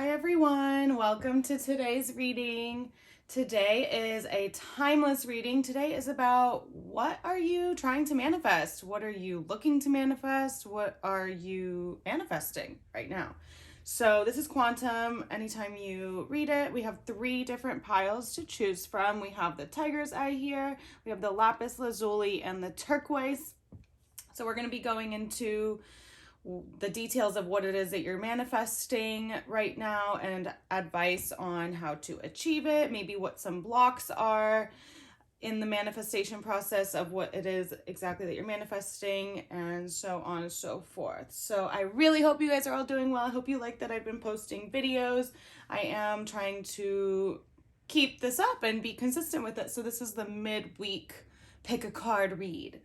Hi everyone, welcome to today's reading. Today is a timeless reading. Today is about what are you trying to manifest? What are you looking to manifest? What are you manifesting right now? So this is Quantum. Anytime you read it, we have 3 different piles to choose from. We have the Tiger's Eye here, we have the Lapis Lazuli, and the Turquoise. So we're going to be going into the details of what it is that you're manifesting right now and advice on how to achieve it, maybe what some blocks are in the manifestation process of what it is exactly that you're manifesting, and so on and so forth. So I really hope you guys are all doing well. I hope you like that I've been posting videos. I am trying to keep this up and be consistent with it. So this is the midweek pick a card read.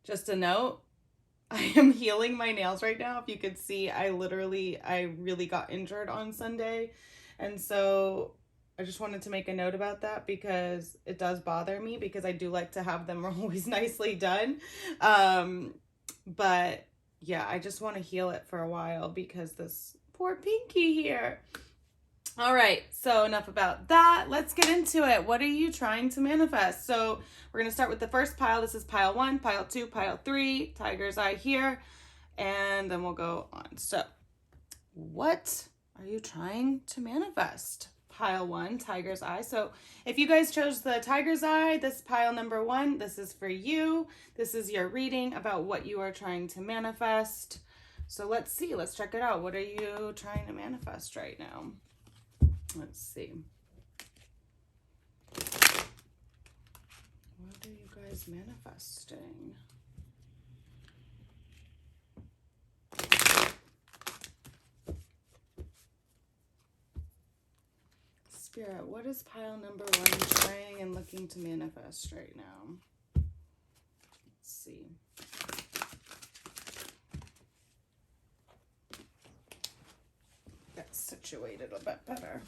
Just a note, I am healing my nails right now. If you could see, I really got injured on Sunday. And so I just wanted to make a note about that because it does bother me, because I do like to have them always nicely done. But yeah, I just want to heal it for a while because this poor pinky here. All right, so enough about that. Let's get into it. What are you trying to manifest? So we're going to start with the first pile. This is pile 1, pile 2, pile 3, Tiger's Eye here, and then we'll go on. So what are you trying to manifest? Pile 1, Tiger's Eye. So if you guys chose the Tiger's Eye, this pile number 1, this is for you. This is your reading about what you are trying to manifest. So let's see. Let's check it out. What are you trying to manifest right now? Let's see. What are you guys manifesting? Spirit, what is pile number 1 trying and looking to manifest right now? Let's see. Get situated a bit better.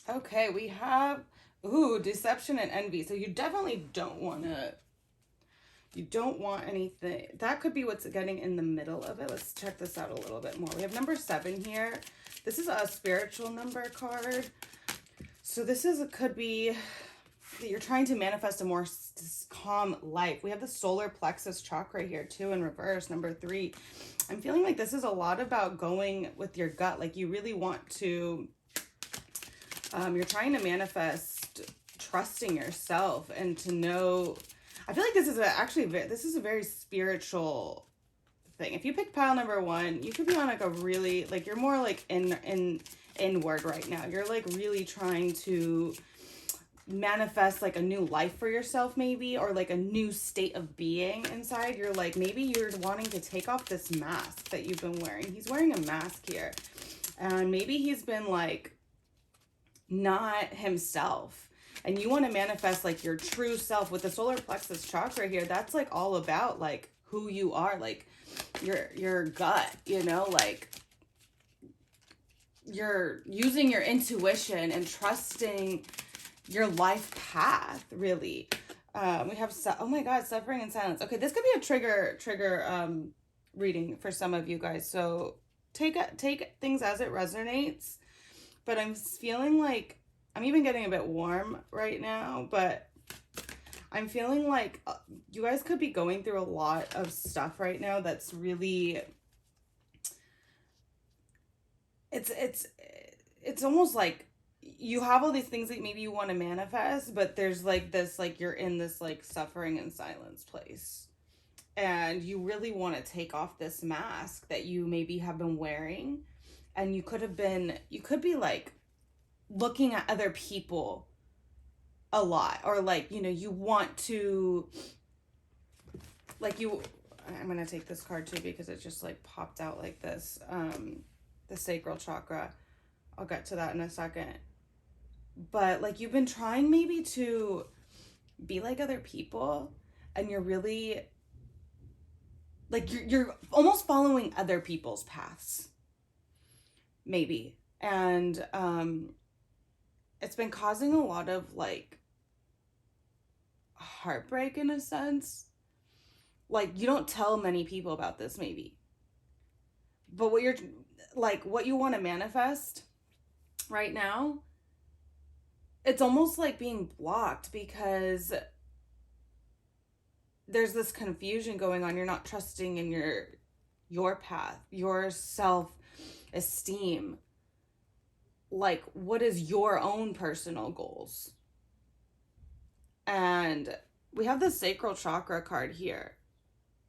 Okay, we have, deception and envy. So you definitely don't want anything. That could be what's getting in the middle of it. Let's check this out a little bit more. We have number 7 here. This is a spiritual number card. So could be that you're trying to manifest a more calm life. We have the solar plexus chakra here too in reverse, number 3. I'm feeling like this is a lot about going with your gut. Like you really want to, you're trying to manifest trusting yourself and to know. I feel like this is a very spiritual thing. If you pick pile number 1, you could be on like a really, like you're more like inward right now. You're like really trying to manifest like a new life for yourself, maybe, or like a new state of being inside. You're like, maybe you're wanting to take off this mask that you've been wearing. He's wearing a mask here, and maybe he's been like not himself, and you want to manifest like your true self with the solar plexus chakra here. That's like all about like who you are, like your gut, like you're using your intuition and trusting your life path, really. We have, oh my God, suffering and silence. Okay, this could be a trigger reading for some of you guys. So take things as it resonates. But I'm feeling like, I'm even getting a bit warm right now, but I'm feeling like you guys could be going through a lot of stuff right now that's really, it's almost like you have all these things that maybe you want to manifest, but there's like this, like you're in this like suffering and silence place, and you really want to take off this mask that you maybe have been wearing, and you could be like looking at other people a lot, or like, you want to, like I'm gonna take this card too because it just like popped out like this, the sacral chakra. I'll get to that in a second. But like you've been trying maybe to be like other people, and you're really like you're almost following other people's paths, maybe. And it's been causing a lot of like heartbreak in a sense. Like you don't tell many people about this maybe, But what you're like, what you want to manifest right now, it's almost like being blocked because there's this confusion going on. You're not trusting in your path, your self-esteem. Like, what is your own personal goals? And we have the sacral chakra card here.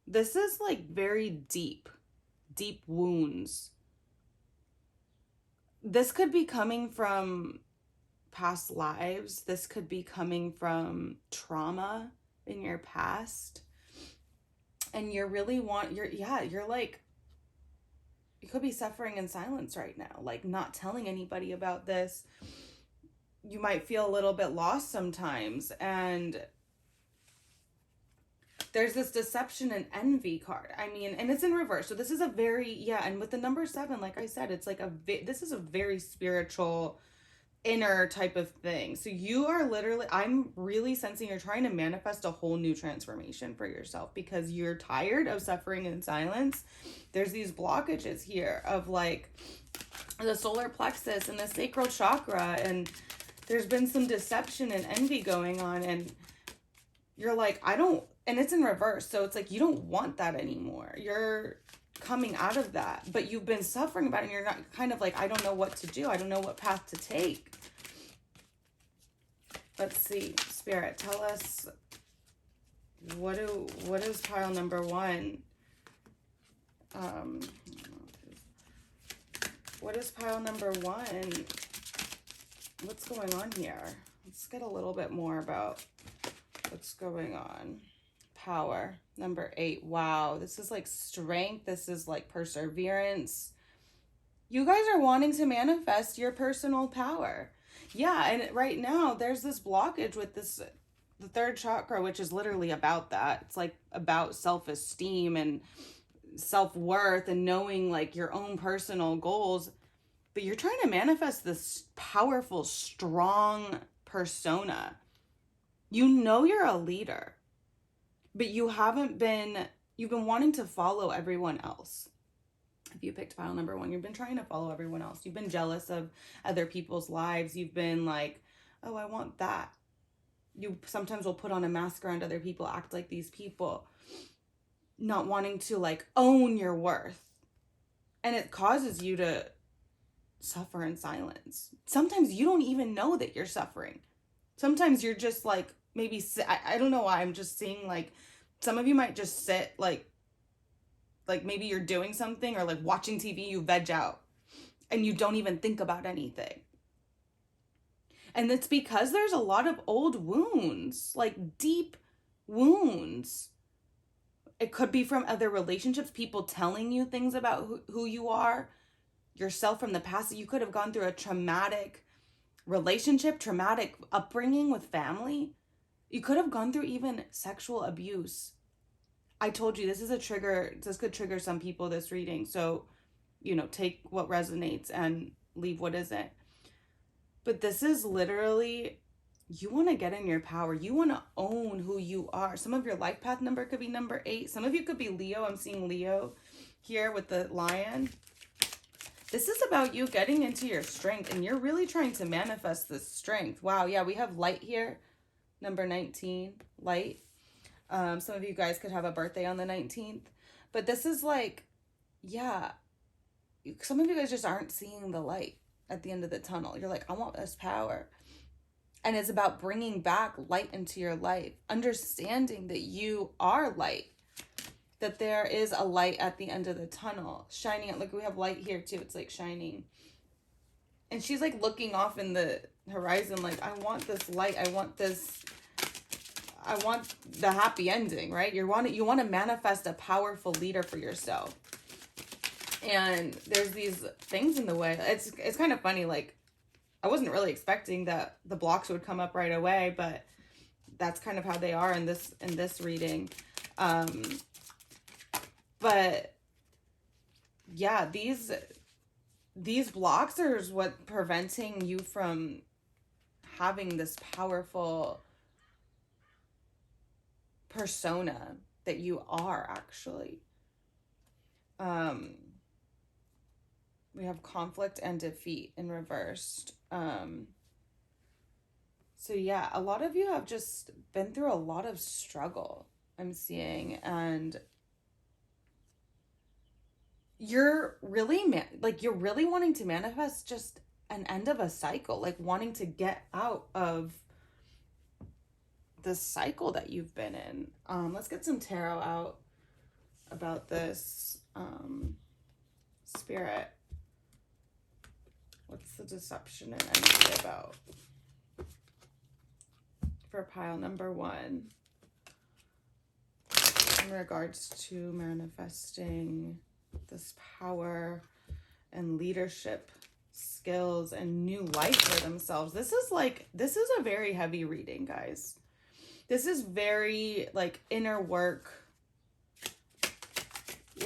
This is like very deep wounds. This could be coming from past lives. This could be coming from trauma in your past. And you're like, you could be suffering in silence right now, like not telling anybody about this. You might feel a little bit lost sometimes. And there's this deception and envy card. I mean, and it's in reverse. So this is a very, and with the number 7, like I said, it's like this is a very spiritual, inner type of thing. So you are literally, I'm really sensing you're trying to manifest a whole new transformation for yourself because you're tired of suffering in silence. There's these blockages here of like the solar plexus and the sacral chakra, and there's been some deception and envy going on, and you're like, and it's in reverse. So it's like, you don't want that anymore. You're coming out of that, but you've been suffering about it, and you're not kind of like, I don't know what to do. I don't know what path to take. Let's see, Spirit, tell us, what is pile number 1? What is pile number 1? What's going on here? Let's get a little bit more about what's going on. Power, number 8. Wow, this is like strength. This is like perseverance. You guys are wanting to manifest your personal power. Yeah, and right now there's this blockage with the 3rd chakra, which is literally about that. It's like about self-esteem and self-worth and knowing like your own personal goals. But you're trying to manifest this powerful, strong persona. You know you're a leader, but you've been wanting to follow everyone else. If you picked pile number 1, you've been trying to follow everyone else. You've been jealous of other people's lives. You've been like, oh, I want that. You sometimes will put on a mask around other people, act like these people, not wanting to like own your worth. And it causes you to suffer in silence. Sometimes you don't even know that you're suffering. Sometimes you're just like, maybe, I don't know why, I'm just seeing like, some of you might just sit like maybe you're doing something or like watching TV, you veg out and you don't even think about anything. And it's because there's a lot of old wounds, like deep wounds. It could be from other relationships, people telling you things about who you are, yourself from the past. You could have gone through a traumatic relationship, traumatic upbringing with family. You could have gone through even sexual abuse. I told you this is a trigger. This could trigger some people, this reading. So, take what resonates and leave what isn't. But this is literally, you want to get in your power. You want to own who you are. Some of your life path number could be number 8. Some of you could be Leo. I'm seeing Leo here with the lion. This is about you getting into your strength, and you're really trying to manifest this strength. Wow, yeah, we have light here. Number 19, light. Some of you guys could have a birthday on the 19th. But this is like, yeah, some of you guys just aren't seeing the light at the end of the tunnel. You're like, I want this power. And it's about bringing back light into your life. Understanding that you are light. That there is a light at the end of the tunnel. Shining. Look, we have light here too. It's like shining. And she's like looking off in the horizon like, I want this light. I want the happy ending, right? You want to manifest a powerful leader for yourself. And there's these things in the way. It's kind of funny. Like, I wasn't really expecting that the blocks would come up right away, but that's kind of how they are in this reading. But yeah, these blocks are what preventing you from having this powerful persona that you are actually. We have conflict and defeat in reversed. So yeah, a lot of you have just been through a lot of struggle, I'm seeing, and you're really you're really wanting to manifest just an end of a cycle, like wanting to get out of the cycle that you've been in. Let's get some tarot out about this. Spirit, what's the deception and energy about for pile number 1 in regards to manifesting this power and leadership skills and new life for themselves? This is a very heavy reading, guys. This is very like inner work.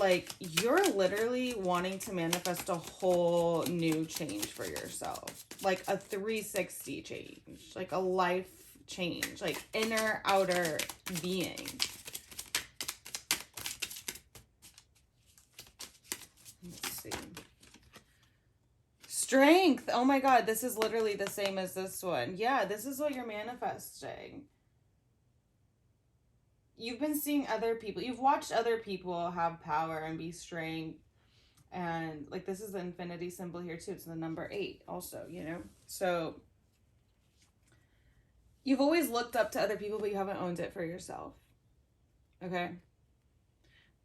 Like, you're literally wanting to manifest a whole new change for yourself. Like a 360 change. Like a life change. Like inner, outer being. Let's see. Strength. Oh my God, this is literally the same as this one. Yeah, this is what you're manifesting. You've been seeing other people. You've watched other people have power and be strength. And like, this is the infinity symbol here too. It's the number 8 also, you know? So you've always looked up to other people, but you haven't owned it for yourself. Okay?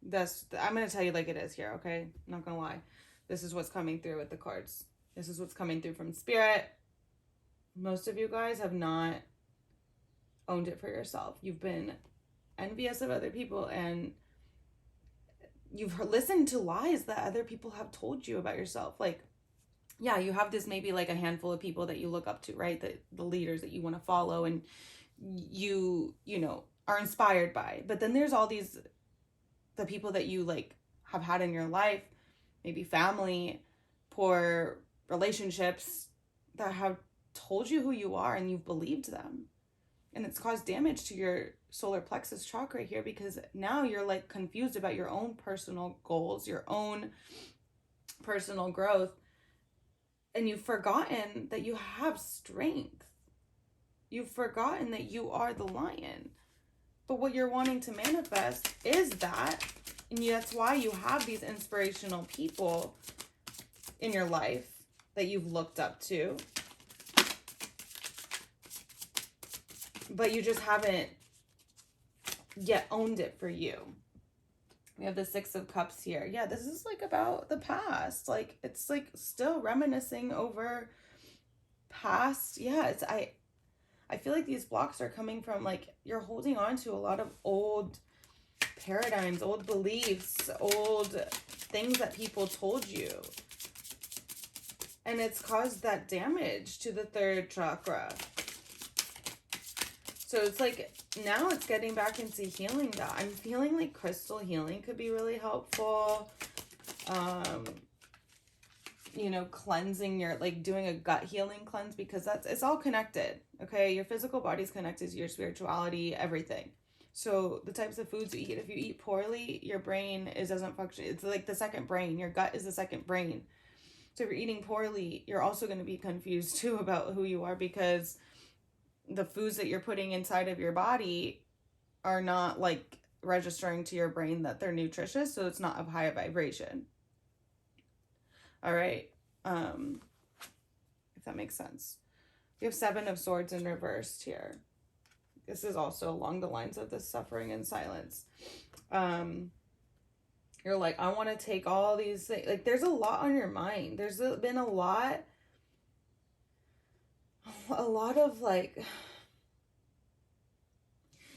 I'm going to tell you like it is here, okay? I'm not going to lie. This is what's coming through with the cards. This is what's coming through from Spirit. Most of you guys have not owned it for yourself. You've been envious of other people, and you've listened to lies that other people have told you about yourself. Like, yeah, you have this maybe like a handful of people that you look up to, right? The leaders that you want to follow and you know, are inspired by. But then there's all these, the people that you like have had in your life, maybe family, poor relationships, that have told you who you are and you've believed them. And it's caused damage to your solar plexus chakra here, because now you're like confused about your own personal goals, your own personal growth. And you've forgotten that you have strength. You've forgotten that you are the lion. But what you're wanting to manifest is that. And that's why you have these inspirational people in your life that you've looked up to. But you just haven't yet owned it for you. We have the 6 of Cups here. Yeah, this is like about the past. Like, it's like still reminiscing over past. Yeah, I feel like these blocks are coming from like, you're holding on to a lot of old paradigms, old beliefs, old things that people told you. And it's caused that damage to the 3rd chakra. So it's like, now it's getting back into healing that. I'm feeling like crystal healing could be really helpful. You know, cleansing your, like doing a gut healing cleanse, because it's all connected. Okay. Your physical body's connected to your spirituality, everything. So the types of foods you eat, if you eat poorly, your brain doesn't function. It's like the second brain. Your gut is the second brain. So if you're eating poorly, you're also going to be confused too about who you are, because the foods that you're putting inside of your body are not like registering to your brain that they're nutritious. So it's not of high vibration. All right. If that makes sense. We have 7 of Swords in reversed here. This is also along the lines of the suffering and silence. You're like, I want to take all these things. Like, there's a lot on your mind. There's been a lot of like,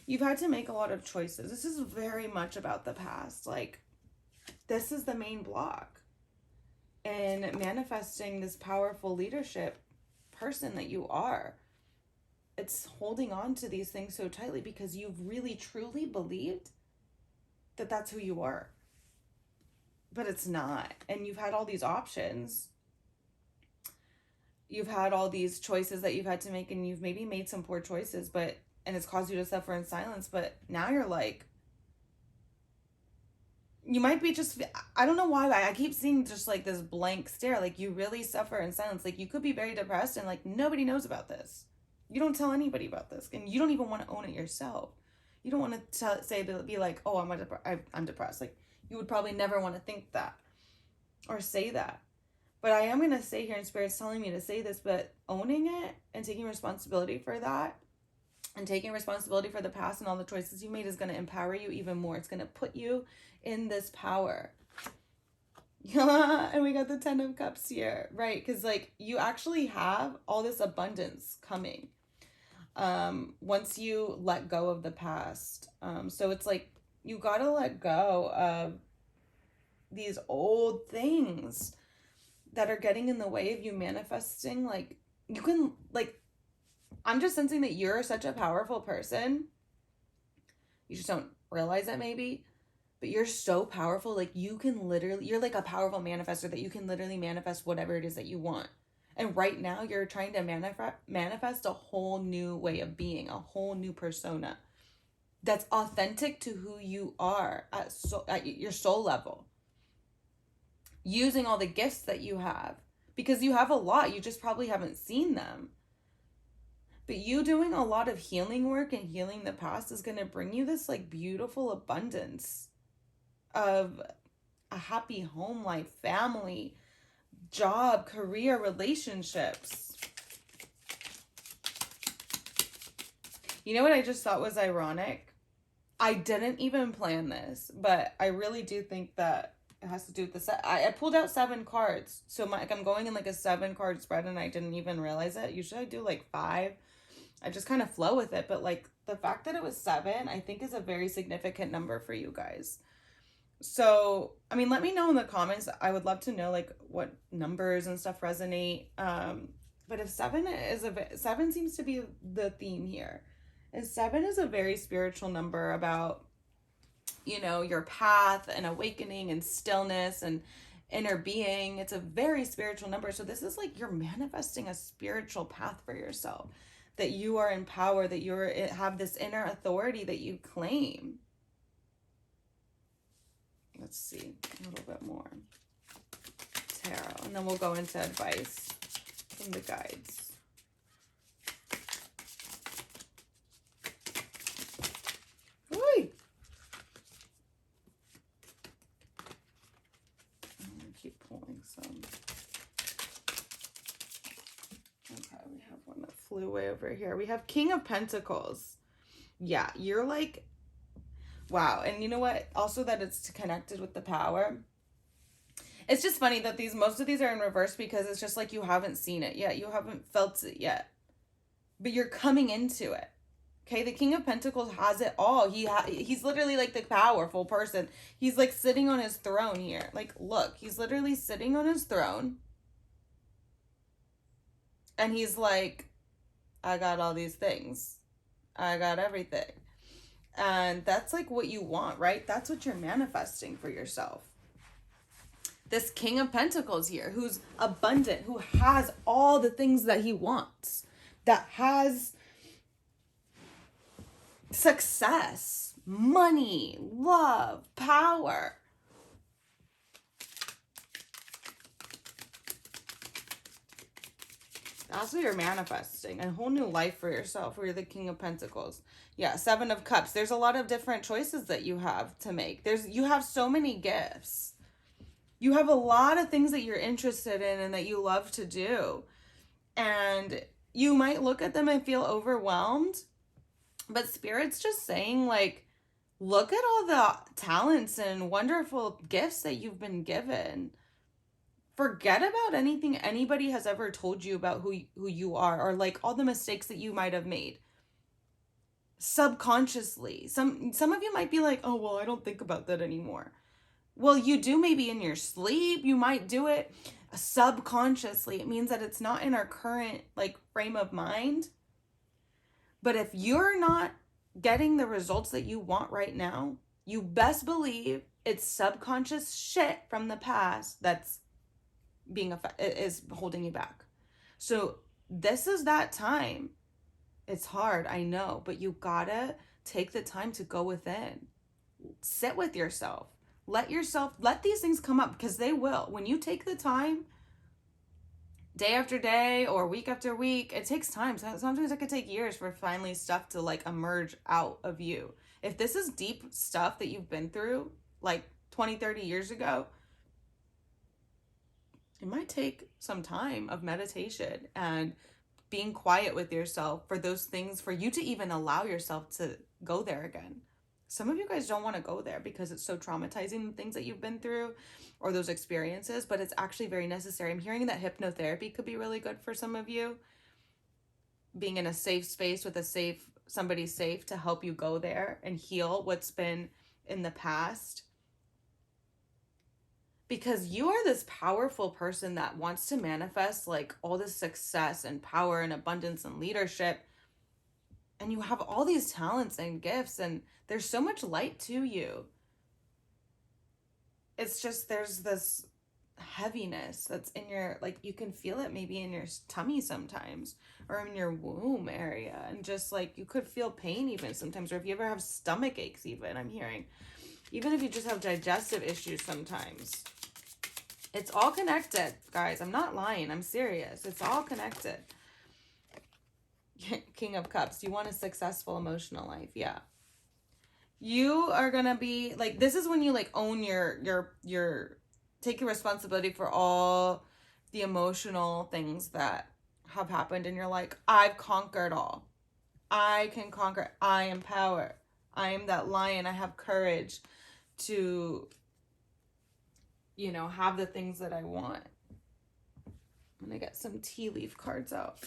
you've had to make a lot of choices. This is very much about the past. Like, this is the main block. And manifesting this powerful leadership person that you are. It's holding on to these things so tightly because you've really truly believed that that's who you are. But it's not. And you've had all these options. You've had all these choices that you've had to make, and you've maybe made some poor choices, and it's caused you to suffer in silence. But now you're like, you might be just, I don't know why, I keep seeing just like this blank stare. Like you really suffer in silence. Like you could be very depressed and like nobody knows about this. You don't tell anybody about this, and you don't even want to own it yourself. You don't want to be like, oh, I'm depressed. Like you would probably never want to think that or say that. But I am going to say here, and Spirit's telling me to say this, but owning it and taking responsibility for that and taking responsibility for the past and all the choices you made is going to empower you even more. It's going to put you in this power. And we got the 10 of Cups here, right? Because like you actually have all this abundance coming once you let go of the past. So it's like you got to let go of these old things that are getting in the way of you manifesting. Like you can, like, I'm just sensing that you're such a powerful person. You just don't realize it maybe, but you're so powerful. Like you can literally, you're like a powerful manifestor that you can literally manifest whatever it is that you want. And right now you're trying to manifest a whole new way of being, a whole new persona that's authentic to who you are at your soul level. Using all the gifts that you have, because you have a lot, you just probably haven't seen them. But you doing a lot of healing work and healing the past is going to bring you this like beautiful abundance of a happy home life, family, job, career, relationships. You know what I just thought was ironic? I didn't even plan this, but I really do think that it has to do with the set. I pulled out 7 cards. So I'm going in like a 7-card spread and I didn't even realize it. Usually I do like 5. I just kind of flow with it. But like the fact that it was 7, I think is a very significant number for you guys. So, I mean, let me know in the comments. I would love to know like what numbers and stuff resonate. But if 7 seems to be the theme here. And 7 is a very spiritual number about, you know, your path and awakening and stillness and inner being. It's a very spiritual number. So this is like you're manifesting a spiritual path for yourself, that you are in power, that you have this inner authority that you claim. Let's see a little bit more tarot, and then we'll go into advice from the guides. Oi! Keep pulling some. Okay, we have one that flew way over here. We have King of Pentacles. Yeah, you're like, wow. And you know what? Also that it's connected with the power. It's just funny that most of these are in reverse because it's just like you haven't seen it yet. You haven't felt it yet. But you're coming into it. Okay, the King of Pentacles has it all. He's literally like the powerful person. He's like sitting on his throne here. Like, look, he's literally sitting on his throne. And he's like, I got all these things. I got everything. And that's like what you want, right? That's what you're manifesting for yourself. This King of Pentacles here, who's abundant, who has all the things that he wants, that has success, money, love, power. That's what you're manifesting. A whole new life for yourself, where you're the King of Pentacles. Yeah, 7 of Cups. There's a lot of different choices that you have to make. You have so many gifts. You have a lot of things that you're interested in and that you love to do. And you might look at them and feel overwhelmed. But Spirit's just saying, like, look at all the talents and wonderful gifts that you've been given. Forget about anything anybody has ever told you about who you are, or like all the mistakes that you might have made subconsciously. Some of you might be like, oh, well, I don't think about that anymore. Well, you do, maybe in your sleep. You might do it subconsciously. It means that it's not in our current like frame of mind. But if you're not getting the results that you want right now, you best believe it's subconscious shit from the past that's is holding you back. So this is that time. It's hard, I know, but you gotta take the time to go within. Sit with yourself. let these things come up, because they will. When you take the time, day after day or week after week, it takes time. Sometimes it could take years for finally stuff to like emerge out of you. If this is deep stuff that you've been through like 20, 30 years ago, it might take some time of meditation and being quiet with yourself for those things, for you to even allow yourself to go there again. Some of you guys don't want to go there because it's so traumatizing, the things that you've been through or those experiences, but it's actually very necessary. I'm hearing that hypnotherapy could be really good for some of you. Being in a safe space with somebody safe to help you go there and heal what's been in the past. Because you are this powerful person that wants to manifest like all this success and power and abundance and leadership. And you have all these talents and gifts, and there's so much light to you. It's just, there's this heaviness that's in your, like, you can feel it maybe in your tummy sometimes, or in your womb area. And just like, you could feel pain even sometimes, or if you ever have stomach aches even, I'm hearing. Even if you just have digestive issues sometimes. It's all connected, guys. I'm not lying. I'm serious. It's all connected. King of Cups. You want a successful emotional life. Yeah. You are going to be like, this is when you like own your take your responsibility for all the emotional things that have happened. And you're like, I've conquered all. I can conquer. I am power. I am that lion. I have courage to, you know, have the things that I want. I'm going to get some tea leaf cards out.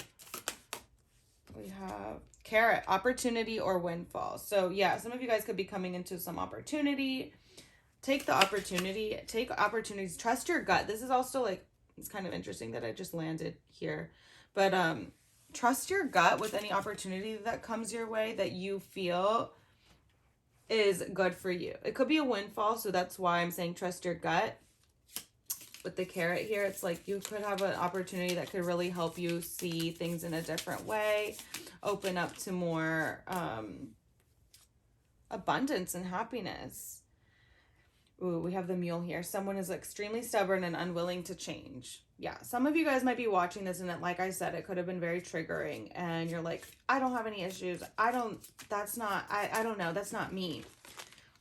We have Carrot, opportunity or windfall. So yeah, some of you guys could be coming into some opportunity. Take the opportunity. Take opportunities. Trust your gut. This is also like, it's kind of interesting that I just landed here. But trust your gut with any opportunity that comes your way that you feel is good for you. It could be a windfall, so that's why I'm saying trust your gut. With the carrot here, it's like you could have an opportunity that could really help you see things in a different way, open up to more abundance and happiness. Ooh, we have the mule here. Someone is extremely stubborn and unwilling to change. Yeah, some of you guys might be watching this, and it, like I said, it could have been very triggering, and you're like, I don't have any issues. I don't know. That's not me.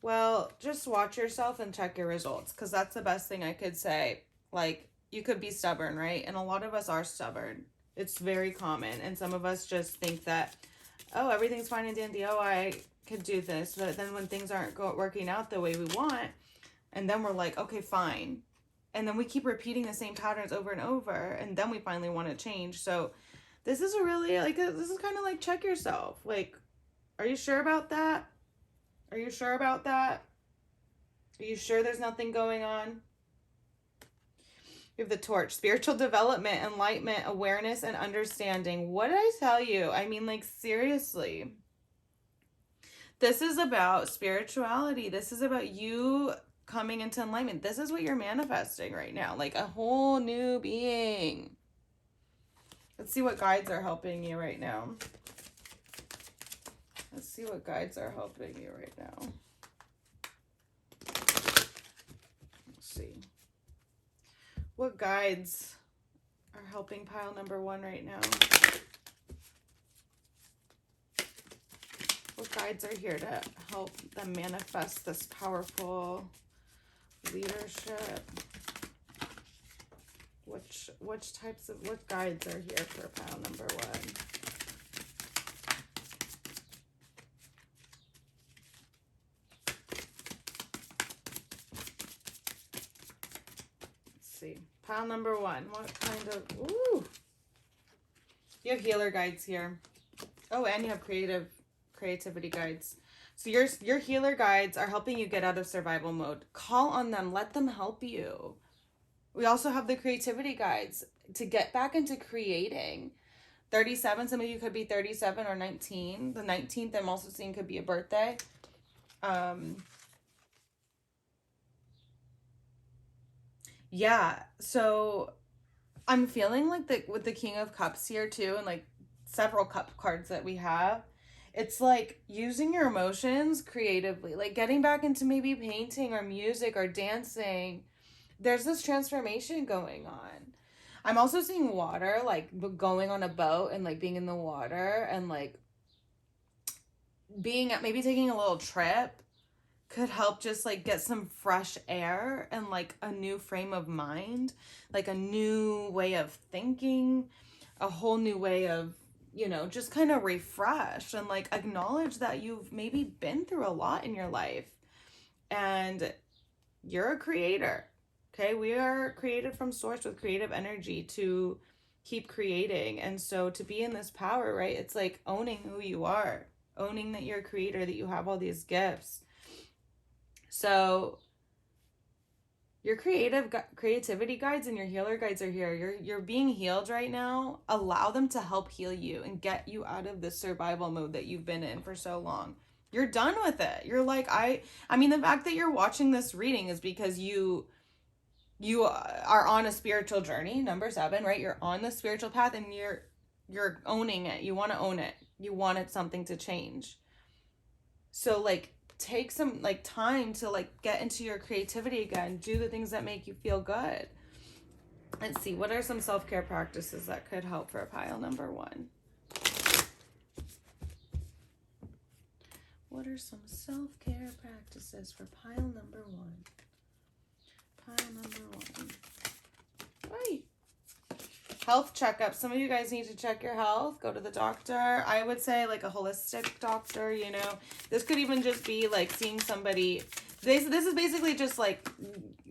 Well, just watch yourself and check your results, because that's the best thing I could say. Like, you could be stubborn, right? And a lot of us are stubborn. It's very common. And some of us just think that, oh, everything's fine and dandy. Oh, I could do this. But then when things aren't working out the way we want, and then we're like, okay, fine. And then we keep repeating the same patterns over and over. And then we finally want to change. So this is a really, like, this is kind of like, check yourself. Like, are you sure about that? Are you sure about that? Are you sure there's nothing going on? We have the torch. Spiritual development, enlightenment, awareness, and understanding. What did I tell you? I mean, like, seriously. This is about spirituality. This is about you coming into enlightenment. This is what you're manifesting right now. Like a whole new being. Let's see what guides are helping you right now. Let's see what guides are helping you right now. Let's see. What guides are helping pile number one right now? What guides are here to help them manifest this powerful leadership? What guides are here for pile number one? Pile number one. What kind of... Ooh. You have healer guides here. Oh, and you have creativity guides. So your healer guides are helping you get out of survival mode. Call on them. Let them help you. We also have the creativity guides to get back into creating. 37. Some of you could be 37 or 19. The 19th I'm also seeing could be a birthday. Yeah, so I'm feeling like with the King of Cups here too, and like several cup cards that we have, It's like using your emotions creatively, like getting back into maybe painting or music or dancing. There's this transformation going on. I'm also seeing water, like going on a boat and like being in the water and like being maybe taking a little trip could help just like get some fresh air and like a new frame of mind, like a new way of thinking, a whole new way of, you know, just kind of refresh and like acknowledge that you've maybe been through a lot in your life and you're a creator. Okay, we are created from source with creative energy to keep creating. And so to be in this power, right? It's like owning who you are, owning that you're a creator, that you have all these gifts. So your creativity guides and your healer guides are here. You're being healed right now. Allow them to help heal you and get you out of this survival mode that you've been in for so long. You're done with it. You're like, I mean, the fact that you're watching this reading is because you are on a spiritual journey, number 7, right? You're on the spiritual path and you're owning it. You want to own it. You wanted something to change. So like take some like time to like get into your creativity again. Do the things that make you feel good. Let's see, what are some self-care practices that could help for pile number 1? What are some self-care practices for pile number 1? Pile number 1. Right. Health checkup. Some of you guys need to check your health. Go to the doctor. I would say like a holistic doctor, you know. This could even just be like seeing somebody. This is basically just like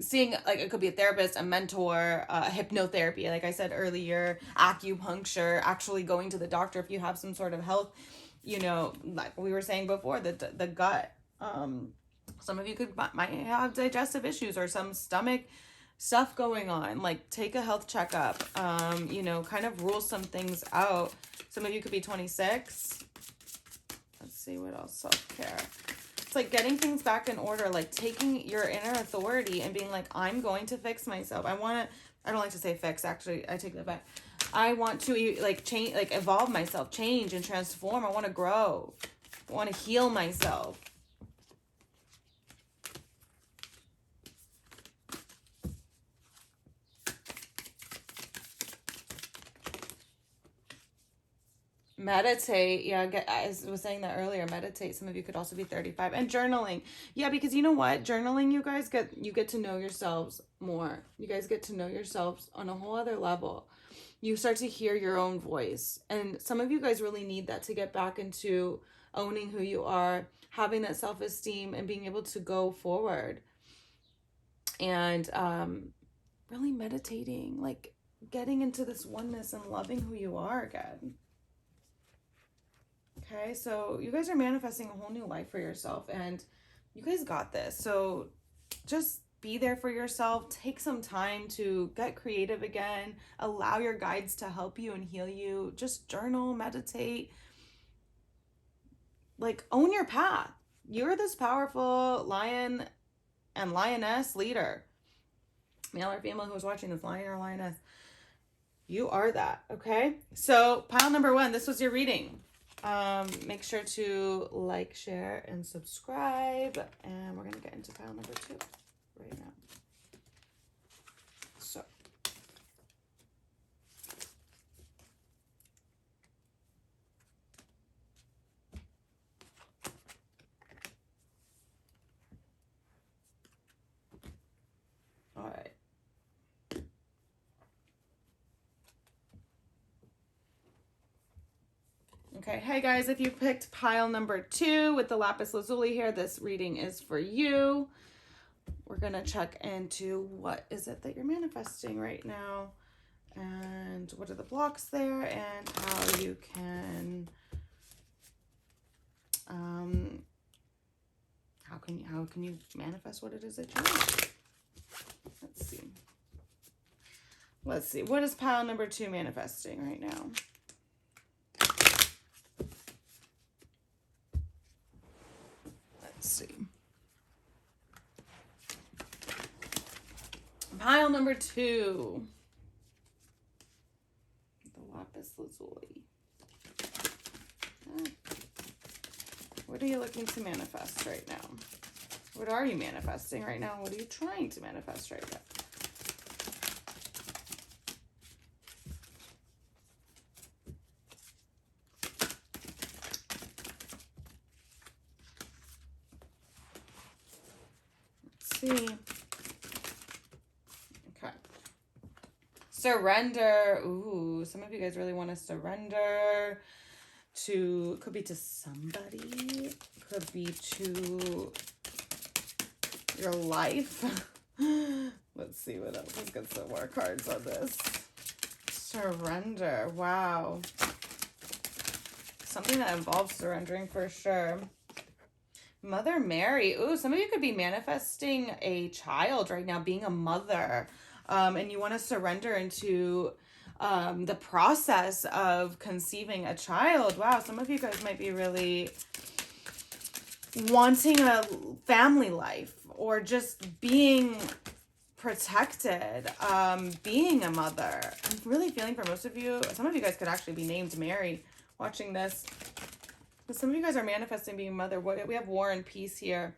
seeing, like, it could be a therapist, a mentor, hypnotherapy, like I said earlier, acupuncture, actually going to the doctor if you have some sort of health, you know, like we were saying before, the gut. Some of you might have digestive issues or some stomach stuff going on. Like take a health checkup, you know, kind of rule some things out. Some of you could be 26. Let's see what else. Self-care. It's like getting things back in order, like taking your inner authority and being like, I'm going to fix myself. I don't like to say fix, actually, I take that back. I want to like change, like evolve myself, change and transform. I want to grow. I want to heal myself. Meditate. Yeah, I was saying that earlier. Meditate. Some of you could also be 35. And journaling. Yeah, because you know what? Journaling, you guys get to know yourselves more. You guys get to know yourselves on a whole other level. You start to hear your own voice. And some of you guys really need that to get back into owning who you are, having that self-esteem and being able to go forward. And really meditating, like getting into this oneness and loving who you are again. Okay, so you guys are manifesting a whole new life for yourself and you guys got this. So just be there for yourself. Take some time to get creative again. Allow your guides to help you and heal you. Just journal, meditate. Like own your path. You're this powerful lion and lioness leader. Male or female who's watching this, lion or lioness. You are that, okay? So pile number 1, this was your reading. Make sure to like, share, and subscribe. And we're going to get into pile number 2 right now. So. All right. Okay, hey guys, if you picked pile number 2 with the Lapis Lazuli here, this reading is for you. We're going to check into what is it that you're manifesting right now and what are the blocks there and how you can, how can you manifest what it is that you want? Let's see. What is pile number 2 manifesting right now? Let's see. Pile number 2. The Lapis Lazuli. What are you looking to manifest right now? What are you manifesting right now? What are you trying to manifest right now? Let's see. Okay. Surrender. Ooh, some of you guys really want to surrender to, could be to somebody, could be to your life. Let's see what else. Let's get some more cards on this. Surrender. Wow. Something that involves surrendering for sure. Mother Mary. Ooh, some of you could be manifesting a child right now, being a mother. And you want to surrender into the process of conceiving a child. Wow, some of you guys might be really wanting a family life or just being protected, being a mother. I'm really feeling for most of you, some of you guys could actually be named Mary watching this. But some of you guys are manifesting being a mother. We have War and Peace here.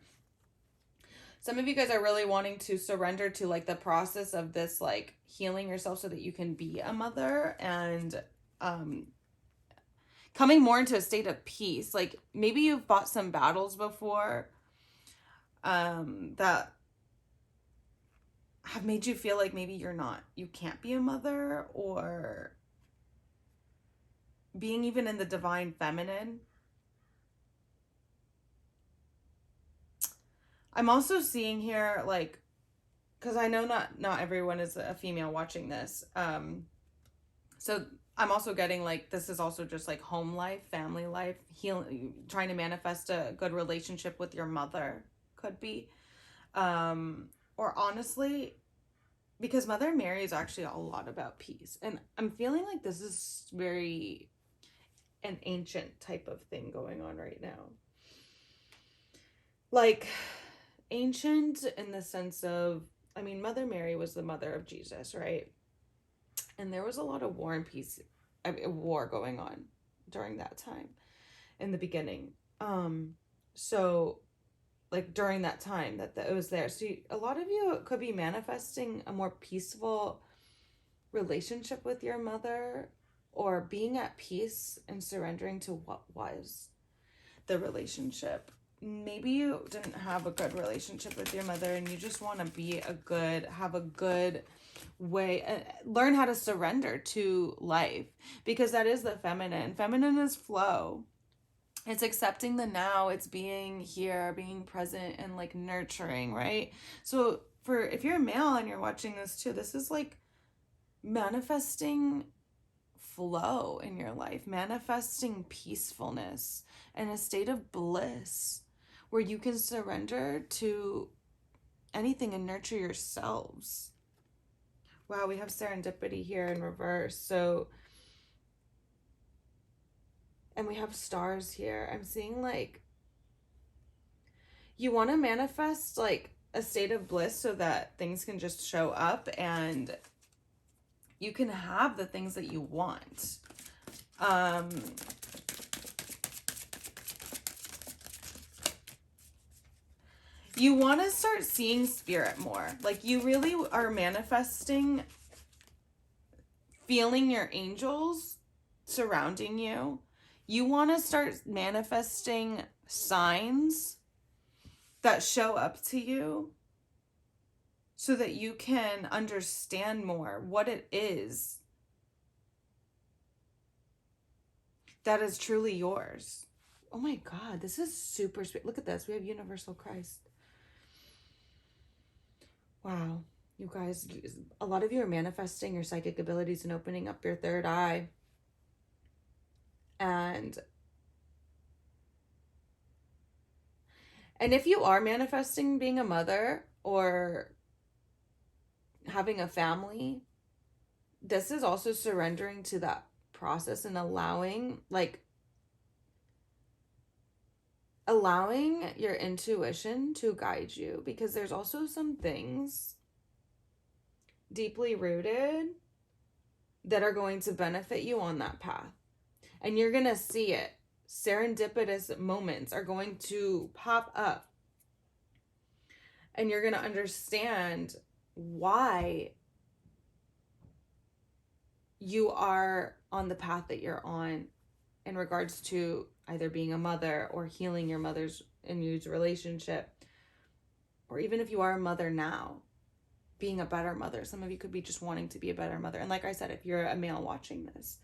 Some of you guys are really wanting to surrender to like the process of this, like healing yourself so that you can be a mother and coming more into a state of peace. Like maybe you've fought some battles before that have made you feel like maybe you can't be a mother, or being even in the divine feminine. I'm also seeing here, like, because I know not everyone is a female watching this. So I'm also getting like, this is also just like home life, family life, healing, trying to manifest a good relationship with your mother could be. Or honestly, because Mother Mary is actually a lot about peace. And I'm feeling like this is very an ancient type of thing going on right now. Like, ancient in the sense of, I mean, Mother Mary was the mother of Jesus, right? And there was a lot of war and peace, war going on during that time in the beginning. So like during that time that it was there. So a lot of you could be manifesting a more peaceful relationship with your mother, or being at peace and surrendering to what was the relationship. Maybe you didn't have a good relationship with your mother and you just want to have a good way, learn how to surrender to life, because that is the feminine. Feminine is flow. It's accepting the now. It's being here, being present, and like nurturing, right? So if you're a male and you're watching this too, this is like manifesting flow in your life, manifesting peacefulness and a state of bliss where you can surrender to anything and nurture yourselves. Wow, we have serendipity here in reverse. So, and we have stars here. I'm seeing like you want to manifest like a state of bliss so that things can just show up and you can have the things that you want. You want to start seeing spirit more. Like you really are manifesting feeling your angels surrounding you. You want to start manifesting signs that show up to you so that you can understand more what it is that is truly yours. Oh my God, this is super sweet. Look at this. We have Universal Christ. Wow. You guys, a lot of you are manifesting your psychic abilities and opening up your third eye. And if you are manifesting being a mother or having a family, this is also surrendering to that process and allowing your intuition to guide you, because there's also some things deeply rooted that are going to benefit you on that path, and you're going to see it serendipitous moments are going to pop up. And you're going to understand why you are on the path that you're on in regards to either being a mother or healing your mother's and you's relationship. Or even if you are a mother now, being a better mother. Some of you could be just wanting to be a better mother. And like I said, if you're a male watching this,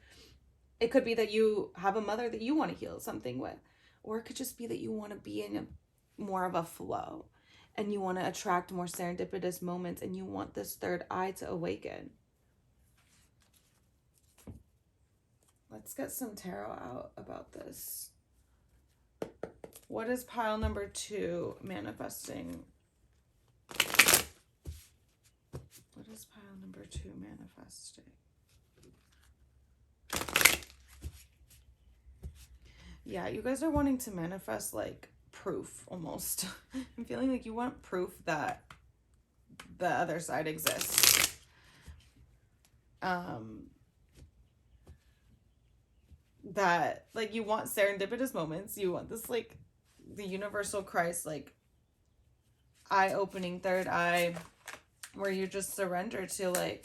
it could be that you have a mother that you want to heal something with. Or it could just be that you want to be in more of a flow. And you want to attract more serendipitous moments. And you want this third eye to awaken. Let's get some tarot out about this. What is pile number 2 manifesting? What is pile number 2 manifesting? Yeah, you guys are wanting to manifest like proof almost. I'm feeling like you want proof that the other side exists. That like you want serendipitous moments. You want this like the universal Christ, like eye-opening third eye, where you just surrender to like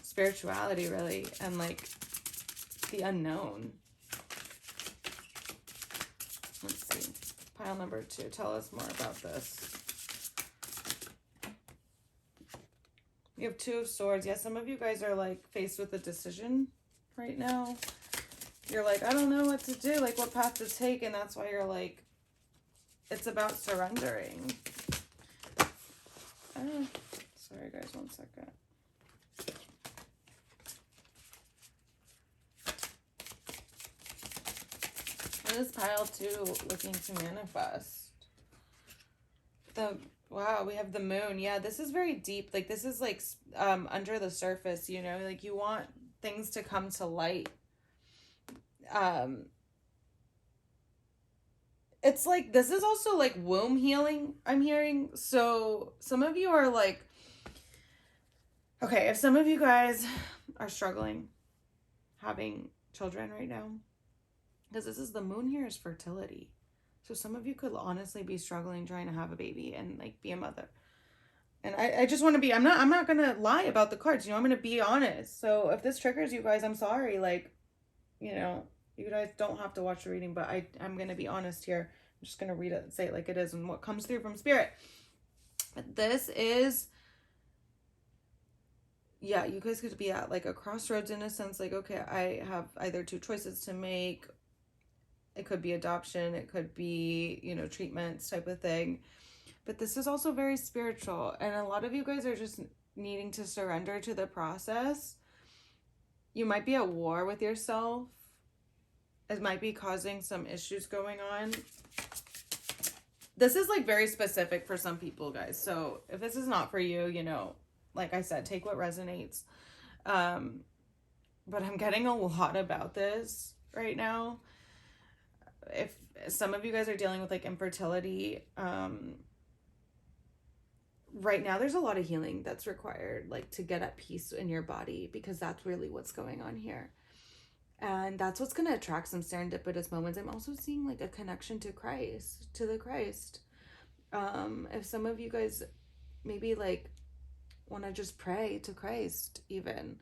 spirituality really and like the unknown. Let's see. Pile number 2. Tell us more about this. You have 2 of Swords. Yeah, some of you guys are like faced with a decision right now. You're like, I don't know what to do, like what path to take, and that's why you're like, it's about surrendering. Sorry guys, 1 second. What is pile 2 looking to manifest? Wow, we have the moon. Yeah, this is very deep. Like this is like under the surface, you know, like you want things to come to light. It's like, this is also like womb healing, I'm hearing. So some of you are like, okay, if some of you guys are struggling having children right now, because this is the moon here is fertility. So some of you could honestly be struggling trying to have a baby and like be a mother. And I just want to be, I'm not going to lie about the cards, you know, I'm going to be honest. So if this triggers you guys, I'm sorry. Like, you know, you guys don't have to watch the reading, but I'm going to be honest here. I'm just going to read it and say it like it is and what comes through from spirit. This is, yeah, you guys could be at like a crossroads in a sense. Like, okay, I have either 2 choices to make. It could be adoption. It could be, you know, treatments type of thing. But this is also very spiritual. And a lot of you guys are just needing to surrender to the process. You might be at war with yourself. It might be causing some issues going on. This is like very specific for some people, guys. So if this is not for you, you know, like I said, take what resonates. But I'm getting a lot about this right now. If some of you guys are dealing with like infertility, right now there's a lot of healing that's required, like to get at peace in your body, because that's really what's going on here. And that's what's going to attract some serendipitous moments. I'm also seeing like a connection to Christ, to the Christ. If some of you guys maybe like want to just pray to Christ even,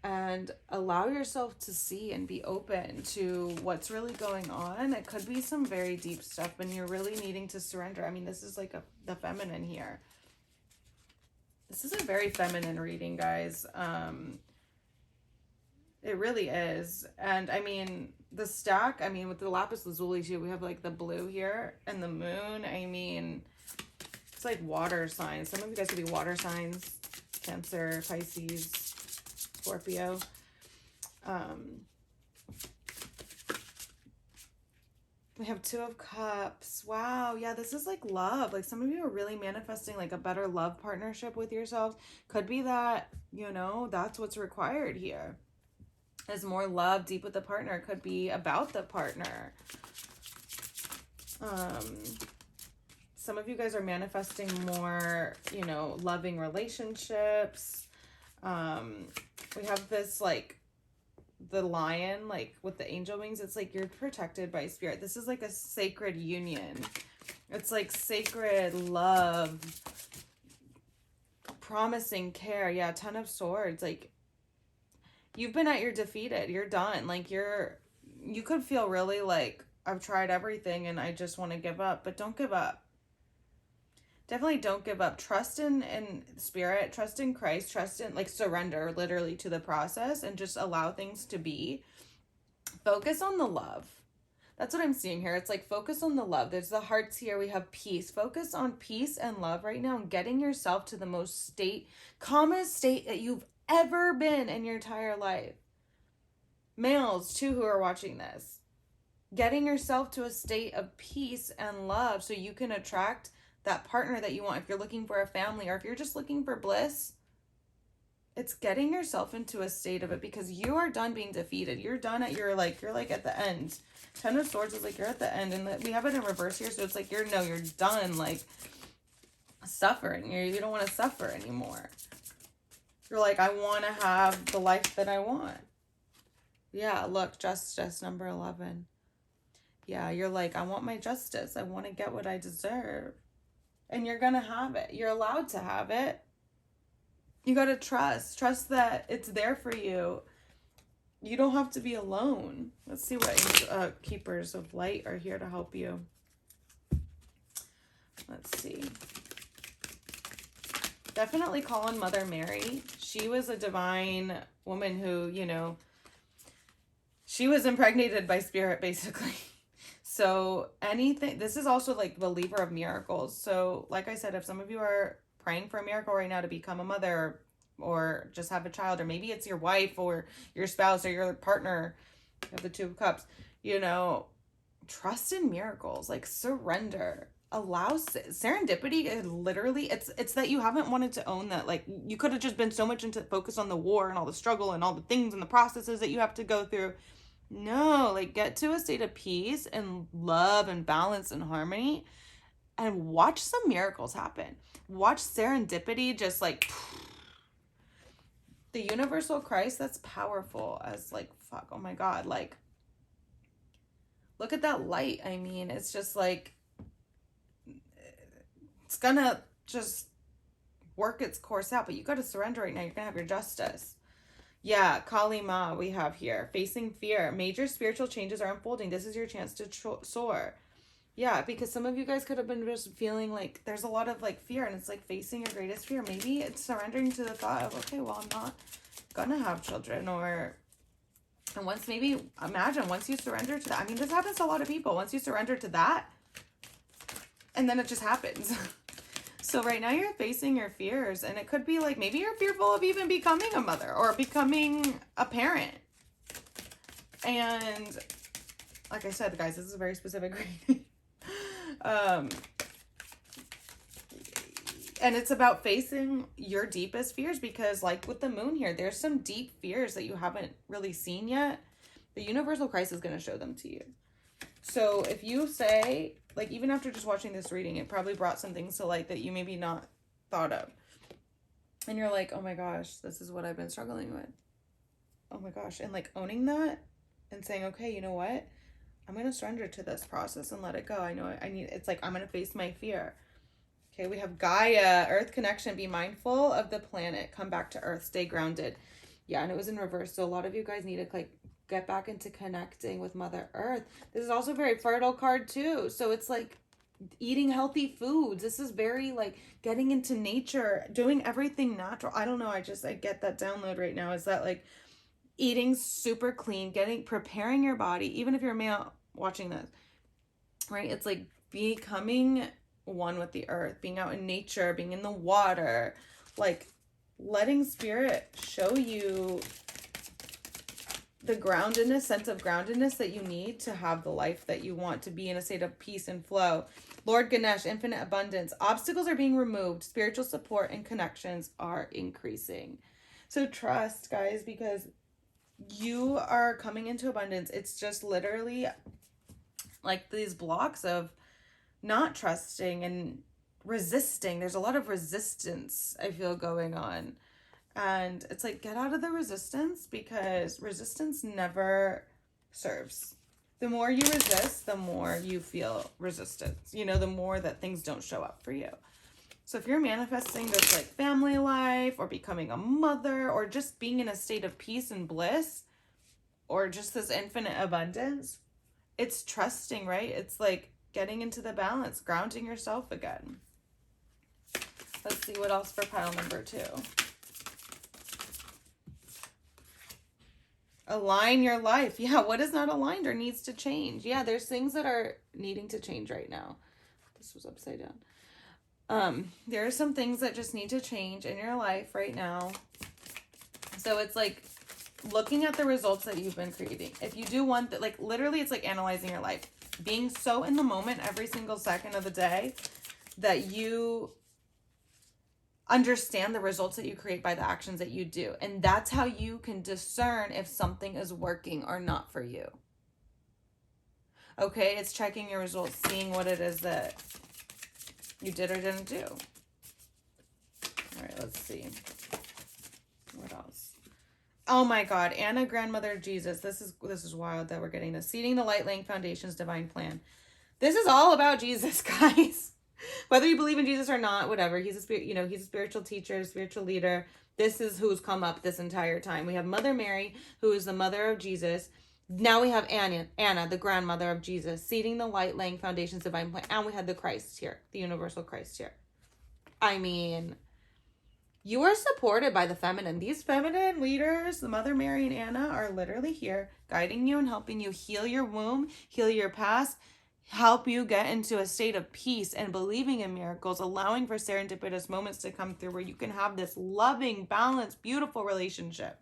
and allow yourself to see and be open to what's really going on. It could be some very deep stuff and you're really needing to surrender. I mean, this is like the feminine here. This is a very feminine reading, guys. It really is. And I mean, the stack, I mean, with the Lapis Lazuli too, we have like the blue here and the moon. I mean, it's like water signs. Some of you guys could be water signs. Cancer, Pisces, Scorpio. We have 2 of Cups. Wow. Yeah, this is like love. Like some of you are really manifesting like a better love partnership with yourselves. Could be that, you know, that's what's required here. Is more love deep with the partner. Could be about the partner. Some of you guys are manifesting more, you know, loving relationships. We have this like the lion, like with the angel wings, it's like you're protected by spirit. This is like a sacred union. It's like sacred love, promising care. Yeah, 10 of Swords. Like, you've been at your defeated. You're done. Like, you could feel really like, I've tried everything and I just want to give up. But don't give up. Definitely don't give up. Trust in spirit. Trust in Christ. Trust in, like, surrender literally to the process and just allow things to be. Focus on the love. That's what I'm seeing here. It's like, focus on the love. There's the hearts here. We have peace. Focus on peace and love right now and getting yourself to the most calmest state that you've ever been in your entire life. Males, too, who are watching this. Getting yourself to a state of peace and love so you can attract that partner that you want. If you're looking for a family or if you're just looking for bliss, it's getting yourself into a state of it because you are done being defeated. You're done at you're like at the end. 10 of Swords is like you're at the end, and we have it in reverse here, so it's like you're done like suffering. You don't want to suffer anymore. You're like, I want to have the life that I want. Yeah, look, justice, number 11. Yeah, you're like, I want my justice. I want to get what I deserve. And you're going to have it. You're allowed to have it. You got to trust that it's there for you. You don't have to be alone. Let's see what keepers of light are here to help you. Let's see. Definitely call on Mother Mary. She was a divine woman who, she was impregnated by spirit, basically. So anything, this is also like believer of miracles. So like I said, if some of you are praying for a miracle right now to become a mother or just have a child, or maybe it's your wife or your spouse or your partner, you have the Two of Cups, trust in miracles, like surrender, allow serendipity. Literally, it's that you haven't wanted to own that. Like, you could have just been so much into focus on the war and all the struggle and all the things and the processes that you have to go through. No, like, get to a state of peace and love and balance and harmony and watch some miracles happen. Watch serendipity just like the universal Christ. That's powerful as like, fuck, oh my God. Like, look at that light. I mean, it's just like, it's gonna just work its course out, but you got to surrender right now. You're gonna have your justice. Yeah, Kali Ma we have here. Facing fear. Major spiritual changes are unfolding. This is your chance to soar. Yeah, because some of you guys could have been just feeling like there's a lot of like fear, and it's like facing your greatest fear. Maybe it's surrendering to the thought of, okay, well, I'm not gonna have children, and once you surrender to that. I mean, this happens to a lot of people. Once you surrender to that, and then it just happens. So right now you're facing your fears, and it could be like, maybe you're fearful of even becoming a mother or becoming a parent. And like I said, guys, this is a very specific reading. And it's about facing your deepest fears, because like with the moon here, there's some deep fears that you haven't really seen yet. The universal Christ is going to show them to you. So if you say, like, even after just watching this reading, it probably brought some things to light that you maybe not thought of. And you're like, oh my gosh, this is what I've been struggling with. Oh my gosh. And like owning that and saying, okay, you know what? I'm going to surrender to this process and let it go. I know it's like, I'm going to face my fear. Okay, we have Gaia, Earth connection. Be mindful of the planet. Come back to Earth. Stay grounded. Yeah, and it was in reverse. So a lot of you guys need to like get back into connecting with Mother Earth. This is also a very fertile card too. So it's like eating healthy foods. This is very like getting into nature, doing everything natural. I don't know. I get that download right now. Is that like eating super clean, preparing your body, even if you're a male watching this, right? It's like becoming one with the earth, being out in nature, being in the water, like letting spirit show you the groundedness, sense of groundedness that you need to have the life that you want, to be in a state of peace and flow. Lord Ganesh, infinite abundance. Obstacles are being removed. Spiritual support and connections are increasing. So trust, guys, because you are coming into abundance. It's just literally like these blocks of not trusting and resisting. There's a lot of resistance, I feel, going on. And it's like, get out of the resistance, because resistance never serves. The more you resist, the more you feel resistance, you know, the more that things don't show up for you. So if you're manifesting this like family life or becoming a mother or just being in a state of peace and bliss or just this infinite abundance, it's trusting, right? It's like getting into the balance, grounding yourself again. Let's see what else for pile number 2. Align your life. Yeah, what is not aligned or needs to change? Yeah, there's things that are needing to change right now. This was upside down. There are some things that just need to change in your life right now. So it's like looking at the results that you've been creating. If you do one that, like, literally it's like analyzing your life, being so in the moment every single second of the day that you understand the results that you create by the actions that you do. And that's how you can discern if something is working or not for you. Okay, it's checking your results, seeing what it is that you did or didn't do. All right, let's see. What else? Oh my God, Anna, grandmother of Jesus. This is wild that we're getting this. Seeding the light, laying foundations, divine plan. This is all about Jesus, guys. Whether you believe in Jesus or not, whatever. He's a spirit, you know, he's a spiritual teacher, spiritual leader. This is who's come up this entire time. We have Mother Mary, who is the mother of Jesus. Now we have Anna, the grandmother of Jesus, seeding the light, laying foundations, divine plan. And we had the Christ here, the universal Christ here. I mean, you are supported by the feminine. These feminine leaders, the Mother Mary and Anna, are literally here guiding you and helping you heal your womb, heal your past, help you get into a state of peace and believing in miracles, allowing for serendipitous moments to come through where you can have this loving, balanced, beautiful relationship.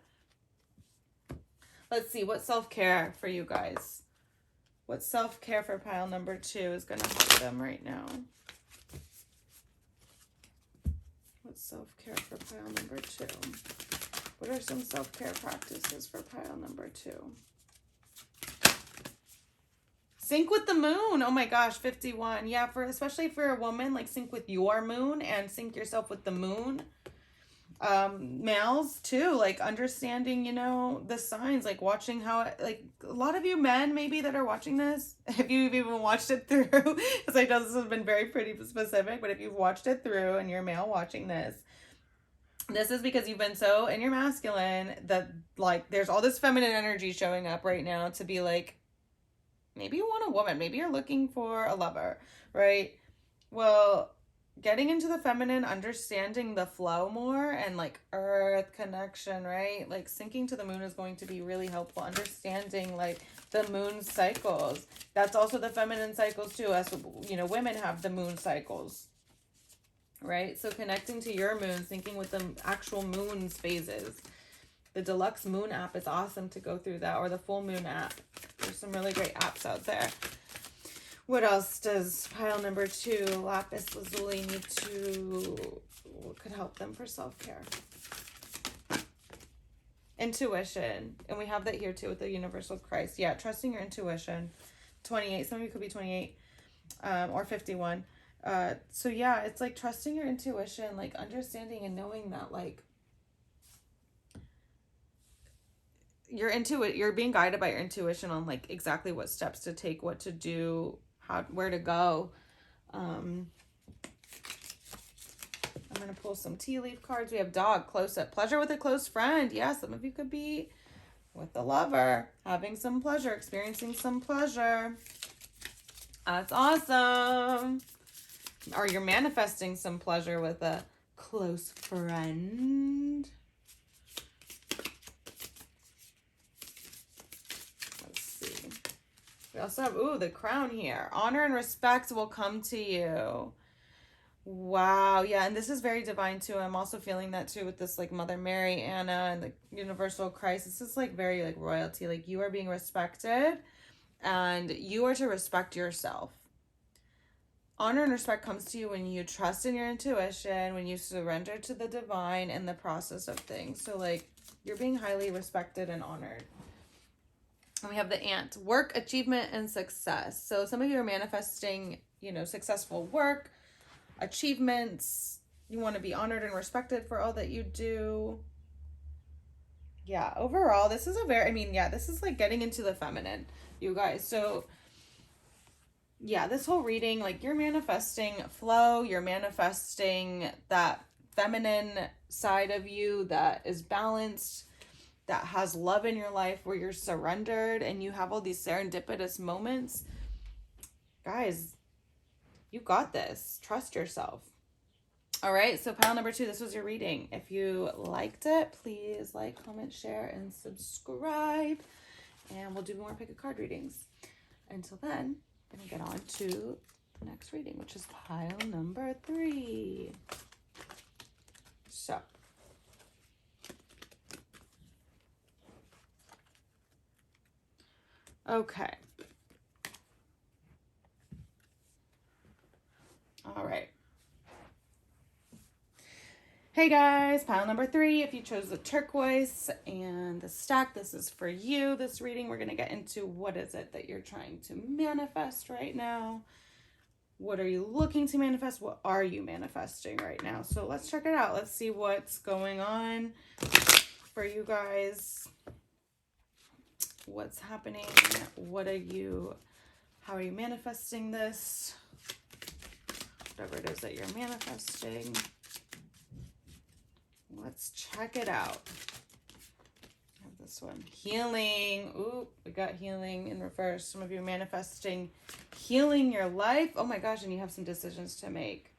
Let's see, what self-care for you guys? What self-care for pile number 2 is going to help them right now? What self-care for pile number 2? What are some self-care practices for pile number 2? Sync with the moon. Oh my gosh, 51. Yeah, especially for a woman, like sync with your moon and sync yourself with the moon. Males too, like understanding, you know, the signs, like watching how, like a lot of you men maybe that are watching this, if you've even watched it through, because I know this has been very pretty specific, but if you've watched it through and you're male watching this is because you've been so in your masculine that like there's all this feminine energy showing up right now to be like, maybe you want a woman, maybe you're looking for a lover, right? Well, getting into the feminine, understanding the flow more and like earth connection, right? Like syncing to the moon is going to be really helpful. Understanding like the moon cycles. That's also the feminine cycles too. As you know, women have the moon cycles, right? So connecting to your moon, syncing with the actual moon's phases. The deluxe moon app is awesome to go through that, or the full moon app. There's some really great apps out there. What else does pile number 2, Lapis, Lazuli, need to, what could help them for self-care? Intuition. And we have that here too with the universal Christ. Yeah, trusting your intuition. 28. Some of you could be 28 or 51. So yeah, it's like trusting your intuition, like understanding and knowing that like you're being guided by your intuition on like exactly what steps to take, what to do, where to go. I'm going to pull some tea leaf cards. We have dog, close up, pleasure with a close friend. Yeah, some of you could be with the lover, having some pleasure, experiencing some pleasure. That's awesome. Or you're manifesting some pleasure with a close friend. Let's see. We also have, the crown here. Honor and respect will come to you. Wow. Yeah. And this is very divine too. I'm also feeling that too with this like Mother Mary, Anna, and the universal Christ. This is like very like royalty. Like you are being respected and you are to respect yourself. Honor and respect comes to you when you trust in your intuition, when you surrender to the divine and the process of things. So like you're being highly respected and honored. And we have the ant, work, achievement, and success. So some of you are manifesting, successful work, achievements. You want to be honored and respected for all that you do. Yeah, overall, this is a very, I mean, yeah, this is like getting into the feminine, you guys. So, yeah, this whole reading, like you're manifesting flow, you're manifesting that feminine side of you that is balanced, that has love in your life, where you're surrendered and you have all these serendipitous moments. Guys, you got this. Trust yourself. All right, so pile number 2, this was your reading. If you liked it, please like, comment, share, and subscribe. And we'll do more pick a card readings. Until then, I'm going to get on to the next reading, which is pile number 3. So, okay. All right. Hey guys, pile number 3. If you chose the turquoise and the stack, this is for you. This reading, we're going to get into what is it that you're trying to manifest right now. What are you looking to manifest? What are you manifesting right now? So let's check it out. Let's see what's going on for you guys. What's happening? What are you, how are you manifesting this? Whatever it is that you're manifesting. Let's check it out. I have this one. Healing. Ooh, we got healing in reverse. Some of you are manifesting healing your life. Oh my gosh, and you have some decisions to make.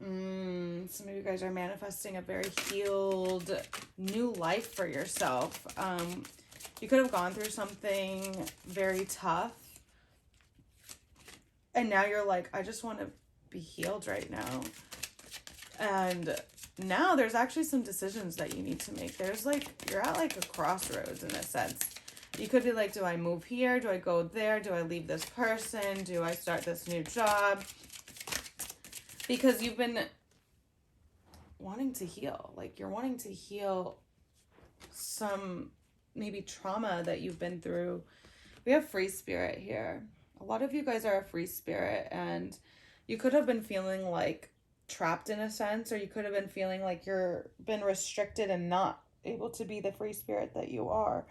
Some of you guys are manifesting a very healed new life for yourself. You could have gone through something very tough. And now you're like, I just want to be healed right now. And now there's actually some decisions that you need to make. There's like, you're at like a crossroads in a sense. You could be like, do I move here? Do I go there? Do I leave this person? Do I start this new job? Because you've been wanting to heal. Like you're wanting to heal some maybe trauma that you've been through. We have free spirit here. A lot of you guys are a free spirit, and you could have been feeling like trapped in a sense, or you could have been feeling like you're been restricted and not able to be the free spirit that you are.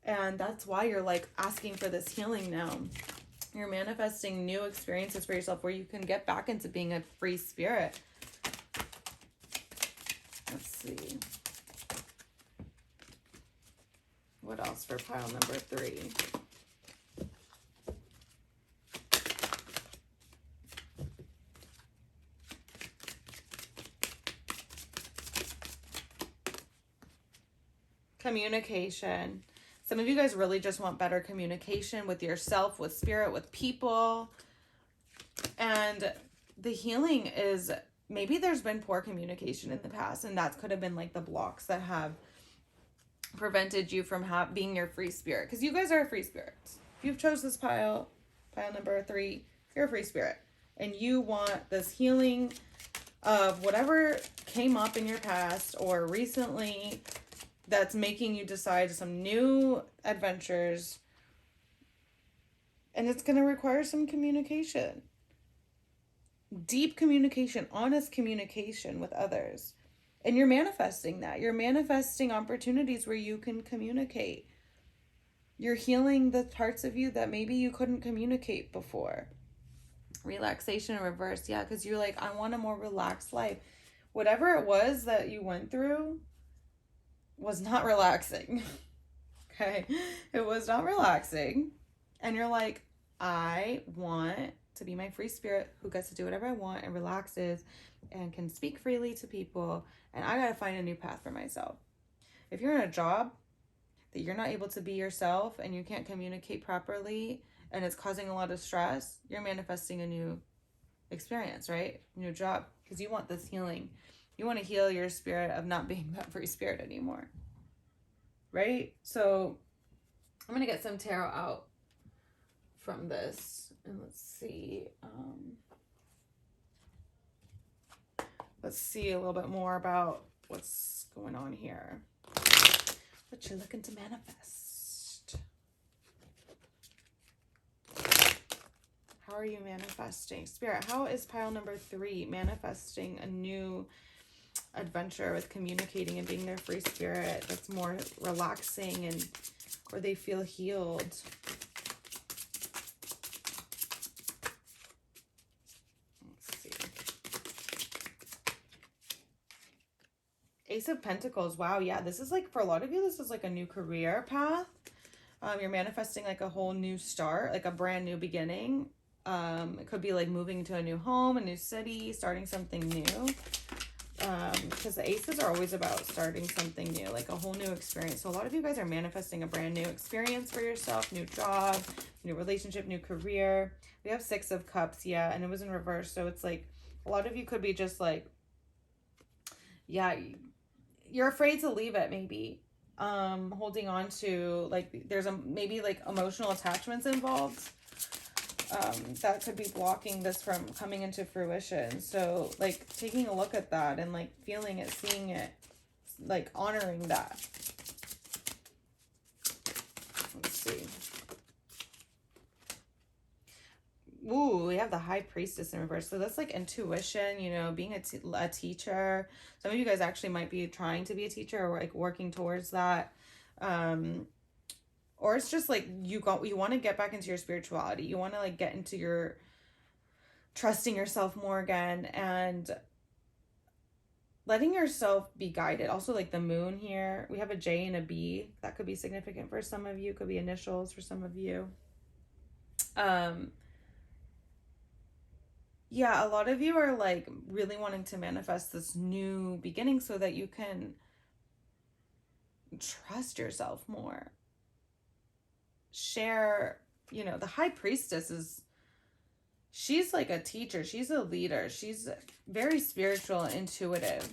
And that's why you're like asking for this healing now. You're manifesting new experiences for yourself where you can get back into being a free spirit. Let's see. What else for pile number 3? Communication. Some of you guys really just want better communication with yourself, with spirit, with people. And the healing is, maybe there's been poor communication in the past, and that could have been like the blocks that have prevented you from being your free spirit. Because you guys are a free spirit. If you've chose this pile number 3, you're a free spirit. And you want this healing of whatever came up in your past or recently that's making you decide some new adventures. And it's going to require some communication. Deep communication, honest communication with others. And you're manifesting that. You're manifesting opportunities where you can communicate. You're healing the parts of you that maybe you couldn't communicate before. Relaxation in reverse. Yeah, because you're like, I want a more relaxed life. Whatever it was that you went through was not relaxing. Okay? It was not relaxing. And you're like, I want to be my free spirit who gets to do whatever I want and relaxes and can speak freely to people. And I got to find a new path for myself. If you're in a job that you're not able to be yourself and you can't communicate properly and it's causing a lot of stress, you're manifesting a new experience, right? New job, because you want this healing. You want to heal your spirit of not being that free spirit anymore, right? So I'm going to get some tarot out from this, and let's see. Let's see a little bit more about what's going on here. What you're looking to manifest. How are you manifesting? Spirit, how is pile number 3 manifesting a new adventure with communicating and being their free spirit. That's more relaxing and where they feel healed. Let's see. Ace of Pentacles. Wow, yeah, this is like, for a lot of you, this is like a new career path. You're manifesting like a whole new start, like a brand new beginning. It could be like moving to a new home, a new city, starting something new. Because the aces are always about starting something new, like a whole new experience. So a lot of you guys are manifesting a brand new experience for yourself, new job, new relationship, new career. We have 6 of Cups, yeah, and it was in reverse. So it's like a lot of you could be just like, yeah, you're afraid to leave it, maybe. Holding on to, like, there's maybe like emotional attachments involved. That could be blocking this from coming into fruition. So like taking a look at that and like feeling it, seeing it, like honoring that. Let's see. Ooh, we have the High Priestess in reverse. So that's like intuition, you know, being a teacher. Some of you guys actually might be trying to be a teacher or like working towards that. Or it's just like you want to get back into your spirituality. You want to like get into your trusting yourself more again and letting yourself be guided. Also like the moon here. We have a J and a B. That could be significant for some of you. Could be initials for some of you. Yeah, a lot of you are like really wanting to manifest this new beginning so that you can trust yourself more. Share, you know, the High Priestess is, she's like a teacher. She's a leader. She's very spiritual and intuitive.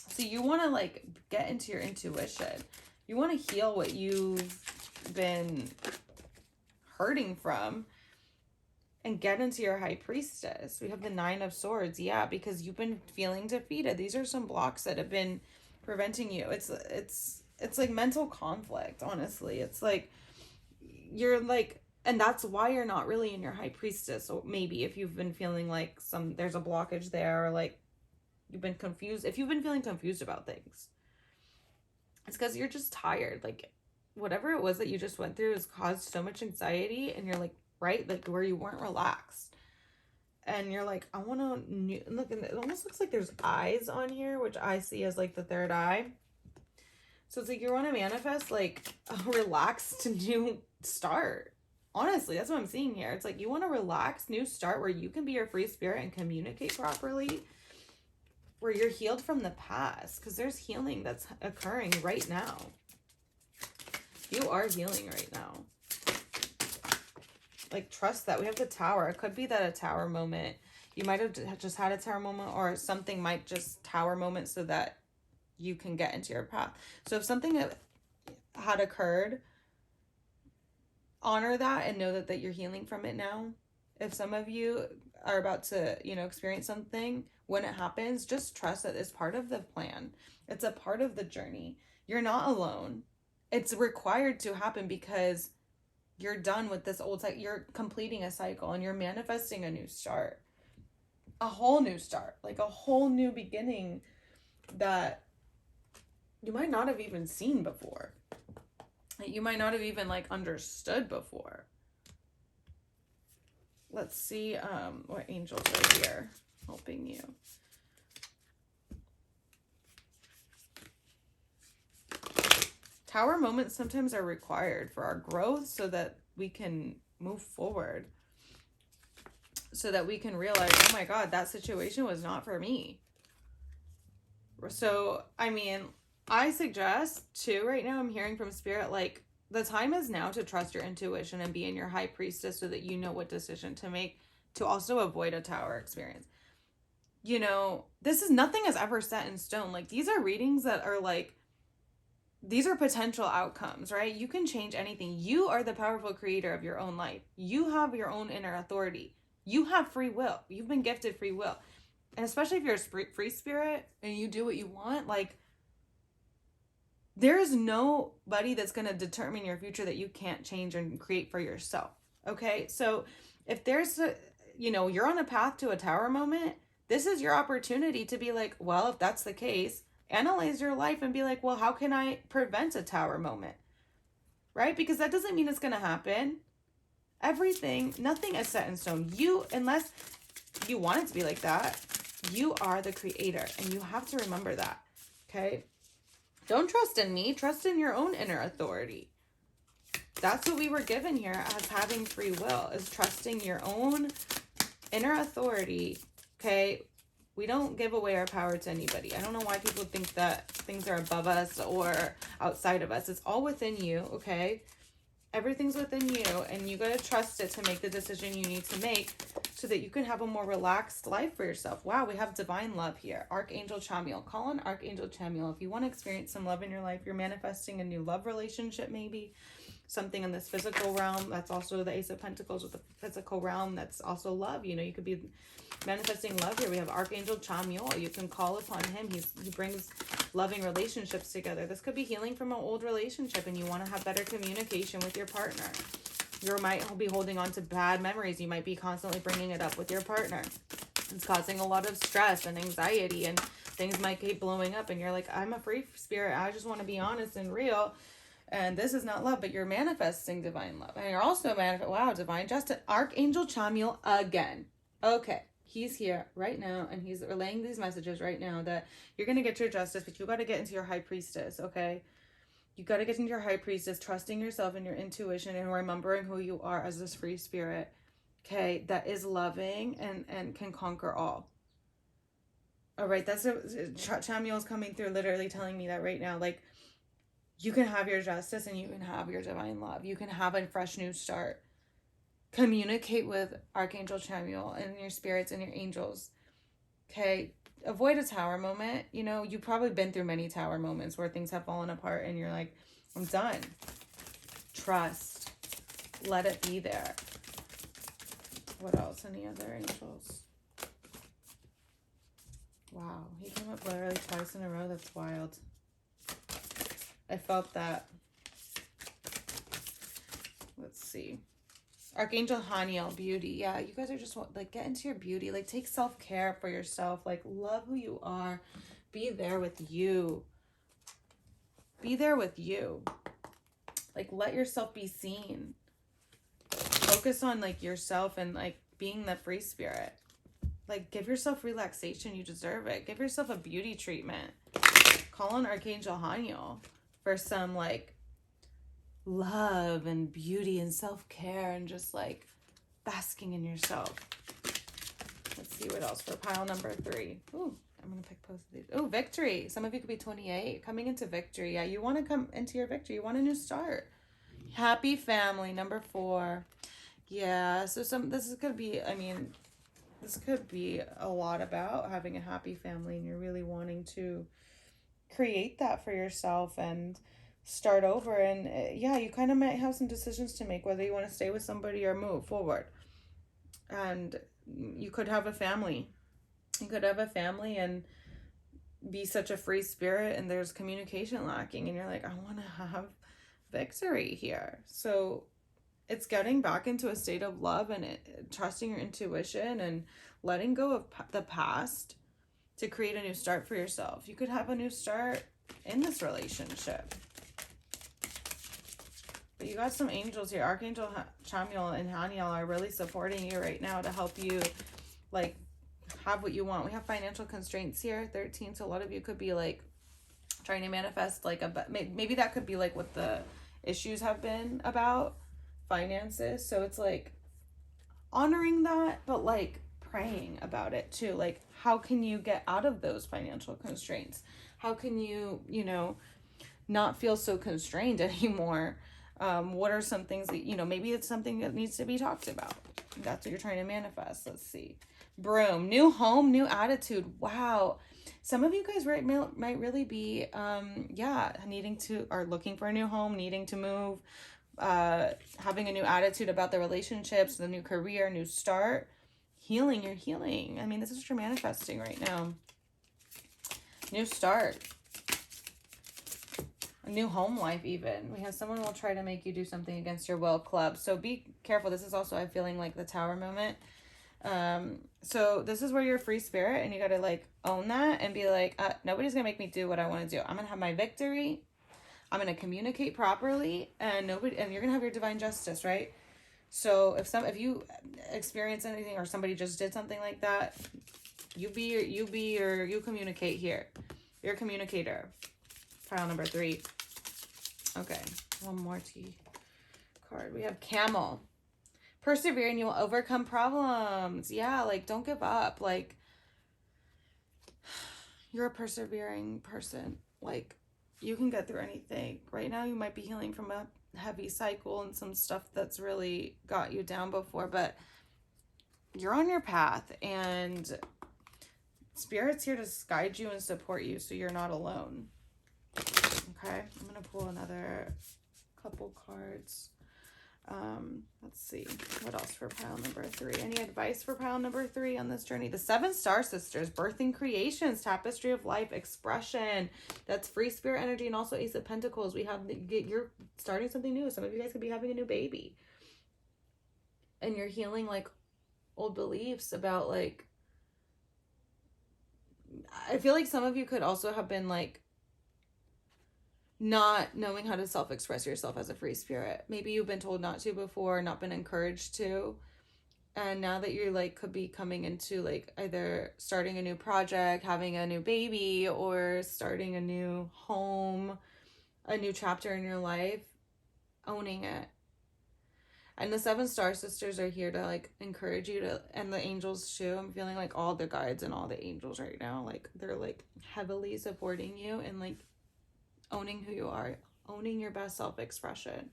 So you want to like get into your intuition. You want to heal what you've been hurting from and get into your High Priestess. We have the 9 of Swords. Yeah, because you've been feeling defeated. These are some blocks that have been preventing you. It's like mental conflict, honestly. It's like you're like, and that's why you're not really in your High Priestess. So maybe if you've been feeling like there's a blockage there, or like you've been confused, if you've been feeling confused about things, it's because you're just tired. Like whatever it was that you just went through has caused so much anxiety, and you're like, right, like where you weren't relaxed, and you're like, I want to look, and it almost looks like there's eyes on here, which I see as like the third eye. So it's like you want to manifest like a relaxed new start. Honestly, that's what I'm seeing here. It's like you want a relaxed new start where you can be your free spirit and communicate properly, where you're healed from the past, because there's healing that's occurring right now. You are healing right now. Like, trust that. We have the Tower. It could be that a Tower moment, you might have just had a Tower moment, or something might just Tower moment so that you can get into your path. So if something had occurred, honor that and know that you're healing from it now. If some of you are about to, you know, experience something, when it happens, just trust that it's part of the plan. It's a part of the journey. You're not alone. It's required to happen because you're done with this old cycle. You're completing a cycle and you're manifesting a new start. A whole new start. Like a whole new beginning that you might not have even seen before. You might not have even like understood before. Let's see what angels are here helping you. Tower moments sometimes are required for our growth so that we can move forward. So that we can realize, oh my God, that situation was not for me. So, I mean, I suggest too, right now I'm hearing from Spirit, like the time is now to trust your intuition and be in your High Priestess so that you know what decision to make to also avoid a Tower experience. You know, nothing is ever set in stone. Like these are readings that are like, these are potential outcomes, right? You can change anything. You are the powerful creator of your own life. You have your own inner authority. You have free will. You've been gifted free will. And especially if you're a free spirit and you do what you want, like there is nobody that's going to determine your future that you can't change and create for yourself. Okay. So if there's you're on a path to a Tower moment, this is your opportunity to be like, well, if that's the case, analyze your life and be like, well, how can I prevent a tower moment? Right? Because that doesn't mean it's going to happen. Nothing is set in stone. Unless you want it to be like that, you are the creator, and you have to remember that. Okay? Don't trust in me. Trust in your own inner authority. That's what we were given here as having free will, is trusting your own inner authority. Okay? We don't give away our power to anybody. I don't know why people think that things are above us or outside of us. It's all within you, okay? Everything's within you, and you got to trust it to make the decision you need to make so that you can have a more relaxed life for yourself. Wow, we have divine love here. Archangel Chamuel. Call on Archangel Chamuel. If you want to experience some love in your life, you're manifesting a new love relationship maybe. Something in this physical realm. That's also the Ace of Pentacles with the physical realm. That's also love. You know, you could be manifesting love here. We have Archangel Chamuel. You can call upon him. He brings loving relationships together. This could be healing from an old relationship, and you want to have better communication with your partner. You might be holding on to bad memories. You might be constantly bringing it up with your partner. It's causing a lot of stress and anxiety, and things might keep blowing up, and you're like, I'm a free spirit. I just want to be honest and real. And this is not love, but you're manifesting divine love. And you're also wow, divine justice. Archangel Chamuel again. Okay. He's here right now, and he's relaying these messages right now that you're going to get your justice, but you got to get into your high priestess, okay? You got to get into your high priestess, trusting yourself and your intuition and remembering who you are as this free spirit, okay, that is loving and can conquer all. All right, that's Chamuel's coming through, literally telling me that right now. Like, you can have your justice and you can have your divine love. You can have a fresh new start. Communicate with Archangel Chamuel and your spirits and your angels. Okay? Avoid a tower moment. You know, you've probably been through many tower moments where things have fallen apart and you're like, I'm done. Trust. Let it be there. What else? Any other angels? Wow. He came up literally twice in a row. That's wild. I felt that. Let's see. Archangel Haniel, beauty. Yeah, you guys are just like, get into your beauty. Like, take self-care for yourself. Like, love who you are. Be there with you. Be there with you. Like, let yourself be seen. Focus on like yourself and like being the free spirit. Like, give yourself relaxation. You deserve it. Give yourself a beauty treatment. Call on Archangel Haniel for some like love and beauty and self-care and just like basking in yourself. Let's see what else for pile number 3. Ooh, I'm gonna pick both of these. Oh, victory. Some of you could be 28 coming into victory. Yeah, you want to come into your victory. You want a new start. Happy family, number 4. Yeah, so this could be, I mean, this could be a lot about having a happy family, and you're really wanting to create that for yourself and start over. And yeah, you kind of might have some decisions to make, whether you want to stay with somebody or move forward. And you could have a family. You could have a family and be such a free spirit, and there's communication lacking, and you're like, I want to have victory here. So it's getting back into a state of love and trusting your intuition and letting go of the past to create a new start for yourself. You could have a new start in this relationship. But you got some angels here. Archangel Chamuel and Haniel are really supporting you right now to help you like have what you want. We have financial constraints here, 13. So a lot of you could be like trying to manifest like maybe that could be like what the issues have been about, finances. So it's like honoring that, but like praying about it too. Like, how can you get out of those financial constraints? How can you, you know, not feel so constrained anymore? What are some things that, you know, maybe it's something that needs to be talked about. That's what you're trying to manifest. Let's see. Broom, new home, new attitude. Wow. Some of you guys might really be, needing to, or looking for a new home, needing to move, having a new attitude about the relationships, the new career, new start, healing. You're healing. I mean, this is what you're manifesting right now. New start. A new home life even. We have someone will try to make you do something against your will, club. So be careful. This is also, I'm feeling like the tower moment. So this is where you're a free spirit and you got to like own that and be like, nobody's gonna make me do what I want to do. I'm gonna have my victory. I'm gonna communicate properly, and you're gonna have your divine justice, right? So if you experience anything or somebody just did something like that, you communicate here. You're a communicator. Pile number 3. Okay, one more T card. We have Camel. Persevere and you will overcome problems. Yeah, like don't give up. Like you're a persevering person. Like you can get through anything. Right now you might be healing from a heavy cycle and some stuff that's really got you down before, but you're on your path and Spirit's here to guide you and support you so you're not alone. Okay, I'm gonna pull another couple cards. Let's see what else for pile number 3. Any advice for pile number 3 on this journey? The 7 Star Sisters, birthing creations, tapestry of life, expression. That's free spirit energy, and also Ace of Pentacles. We have you're starting something new. Some of you guys could be having a new baby, and you're healing like old beliefs about like. I feel like some of you could also have been like not knowing how to self-express yourself as a free spirit. Maybe you've been told not to before, not been encouraged to. And now that you're like could be coming into like either starting a new project, having a new baby, or starting a new home, a new chapter in your life, owning it. And the 7 Star Sisters are here to like encourage you to, and the angels too. I'm feeling like all the guides and all the angels right now, like they're like heavily supporting you and like owning who you are, owning your best self-expression.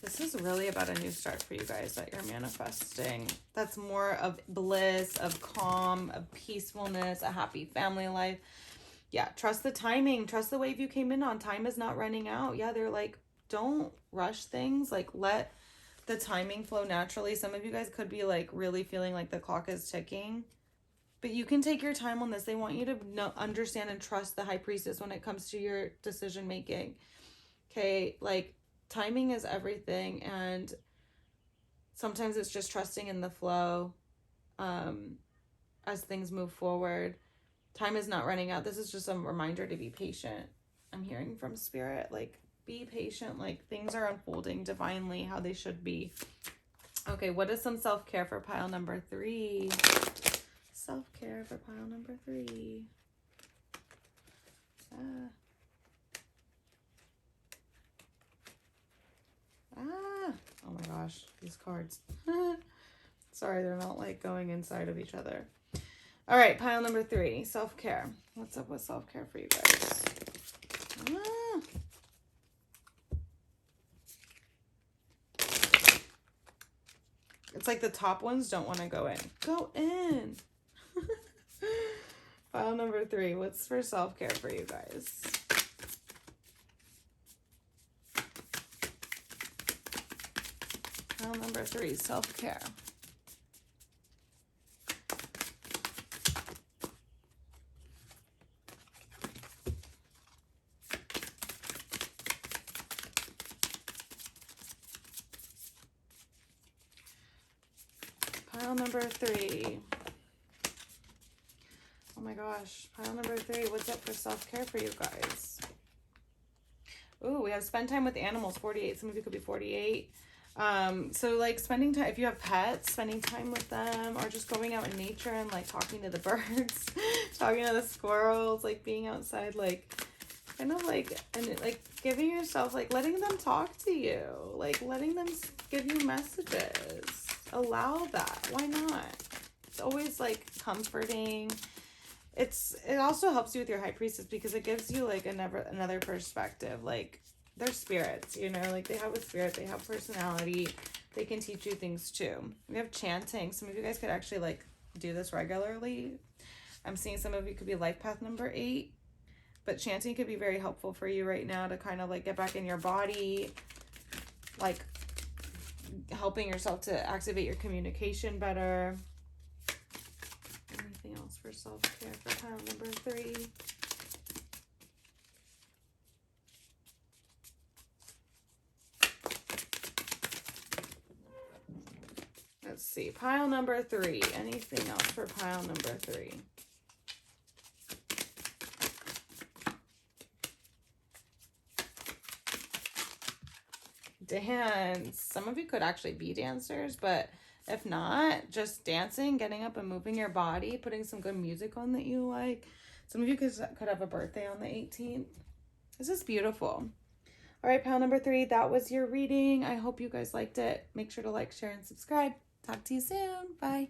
This is really about a new start for you guys that you're manifesting. That's more of bliss, of calm, of peacefulness, a happy family life. Yeah, trust the timing. Trust the wave you came in on. Time is not running out. Yeah, they're like, don't rush things. Like, let the timing flow naturally. Some of you guys could be like really feeling like the clock is ticking. But you can take your time on this. They want you to understand and trust the High Priestess when it comes to your decision making. Okay, like timing is everything, and sometimes it's just trusting in the flow as things move forward. Time is not running out. This is just a reminder to be patient. I'm hearing from Spirit, like be patient. Like things are unfolding divinely how they should be. Okay, what is some self-care for pile number 3? Self-care for pile number 3. Oh my gosh, these cards. Sorry, they're not like going inside of each other. All right, pile number 3, self-care. What's up with self-care for you guys? It's like the top ones don't want to go in. Go in. Pile number 3, what's for self-care for you guys? Pile number 3, self-care. Pile number 3. Oh my gosh. Pile number 3. What's up for self-care for you guys? Ooh, we have spend time with animals, 48. Some of you could be 48. So like spending time, if you have pets, spending time with them, or just going out in nature and like talking to the birds, talking to the squirrels, like being outside, like kind of like, and like giving yourself, like letting them talk to you, like letting them give you messages. Allow that. Why not? It's always like comforting. It also helps you with your High Priestess because it gives you like another perspective. Like they're spirits, you know, like they have a spirit, they have personality, they can teach you things too. We have chanting. Some of you guys could actually like do this regularly. I'm seeing some of you could be life path number 8, but chanting could be very helpful for you right now to kind of like get back in your body, like helping yourself to activate your communication better. Anything else for self-care for pile number 3? see. Pile number 3. Anything else for pile number 3? Dance. Some of you could actually be dancers, but if not, just dancing, getting up and moving your body, putting some good music on that you like. Some of you could have a birthday on the 18th. This is beautiful. All right, pile number 3, that was your reading. I hope you guys liked it. Make sure to like, share, and subscribe. Talk to you soon. Bye.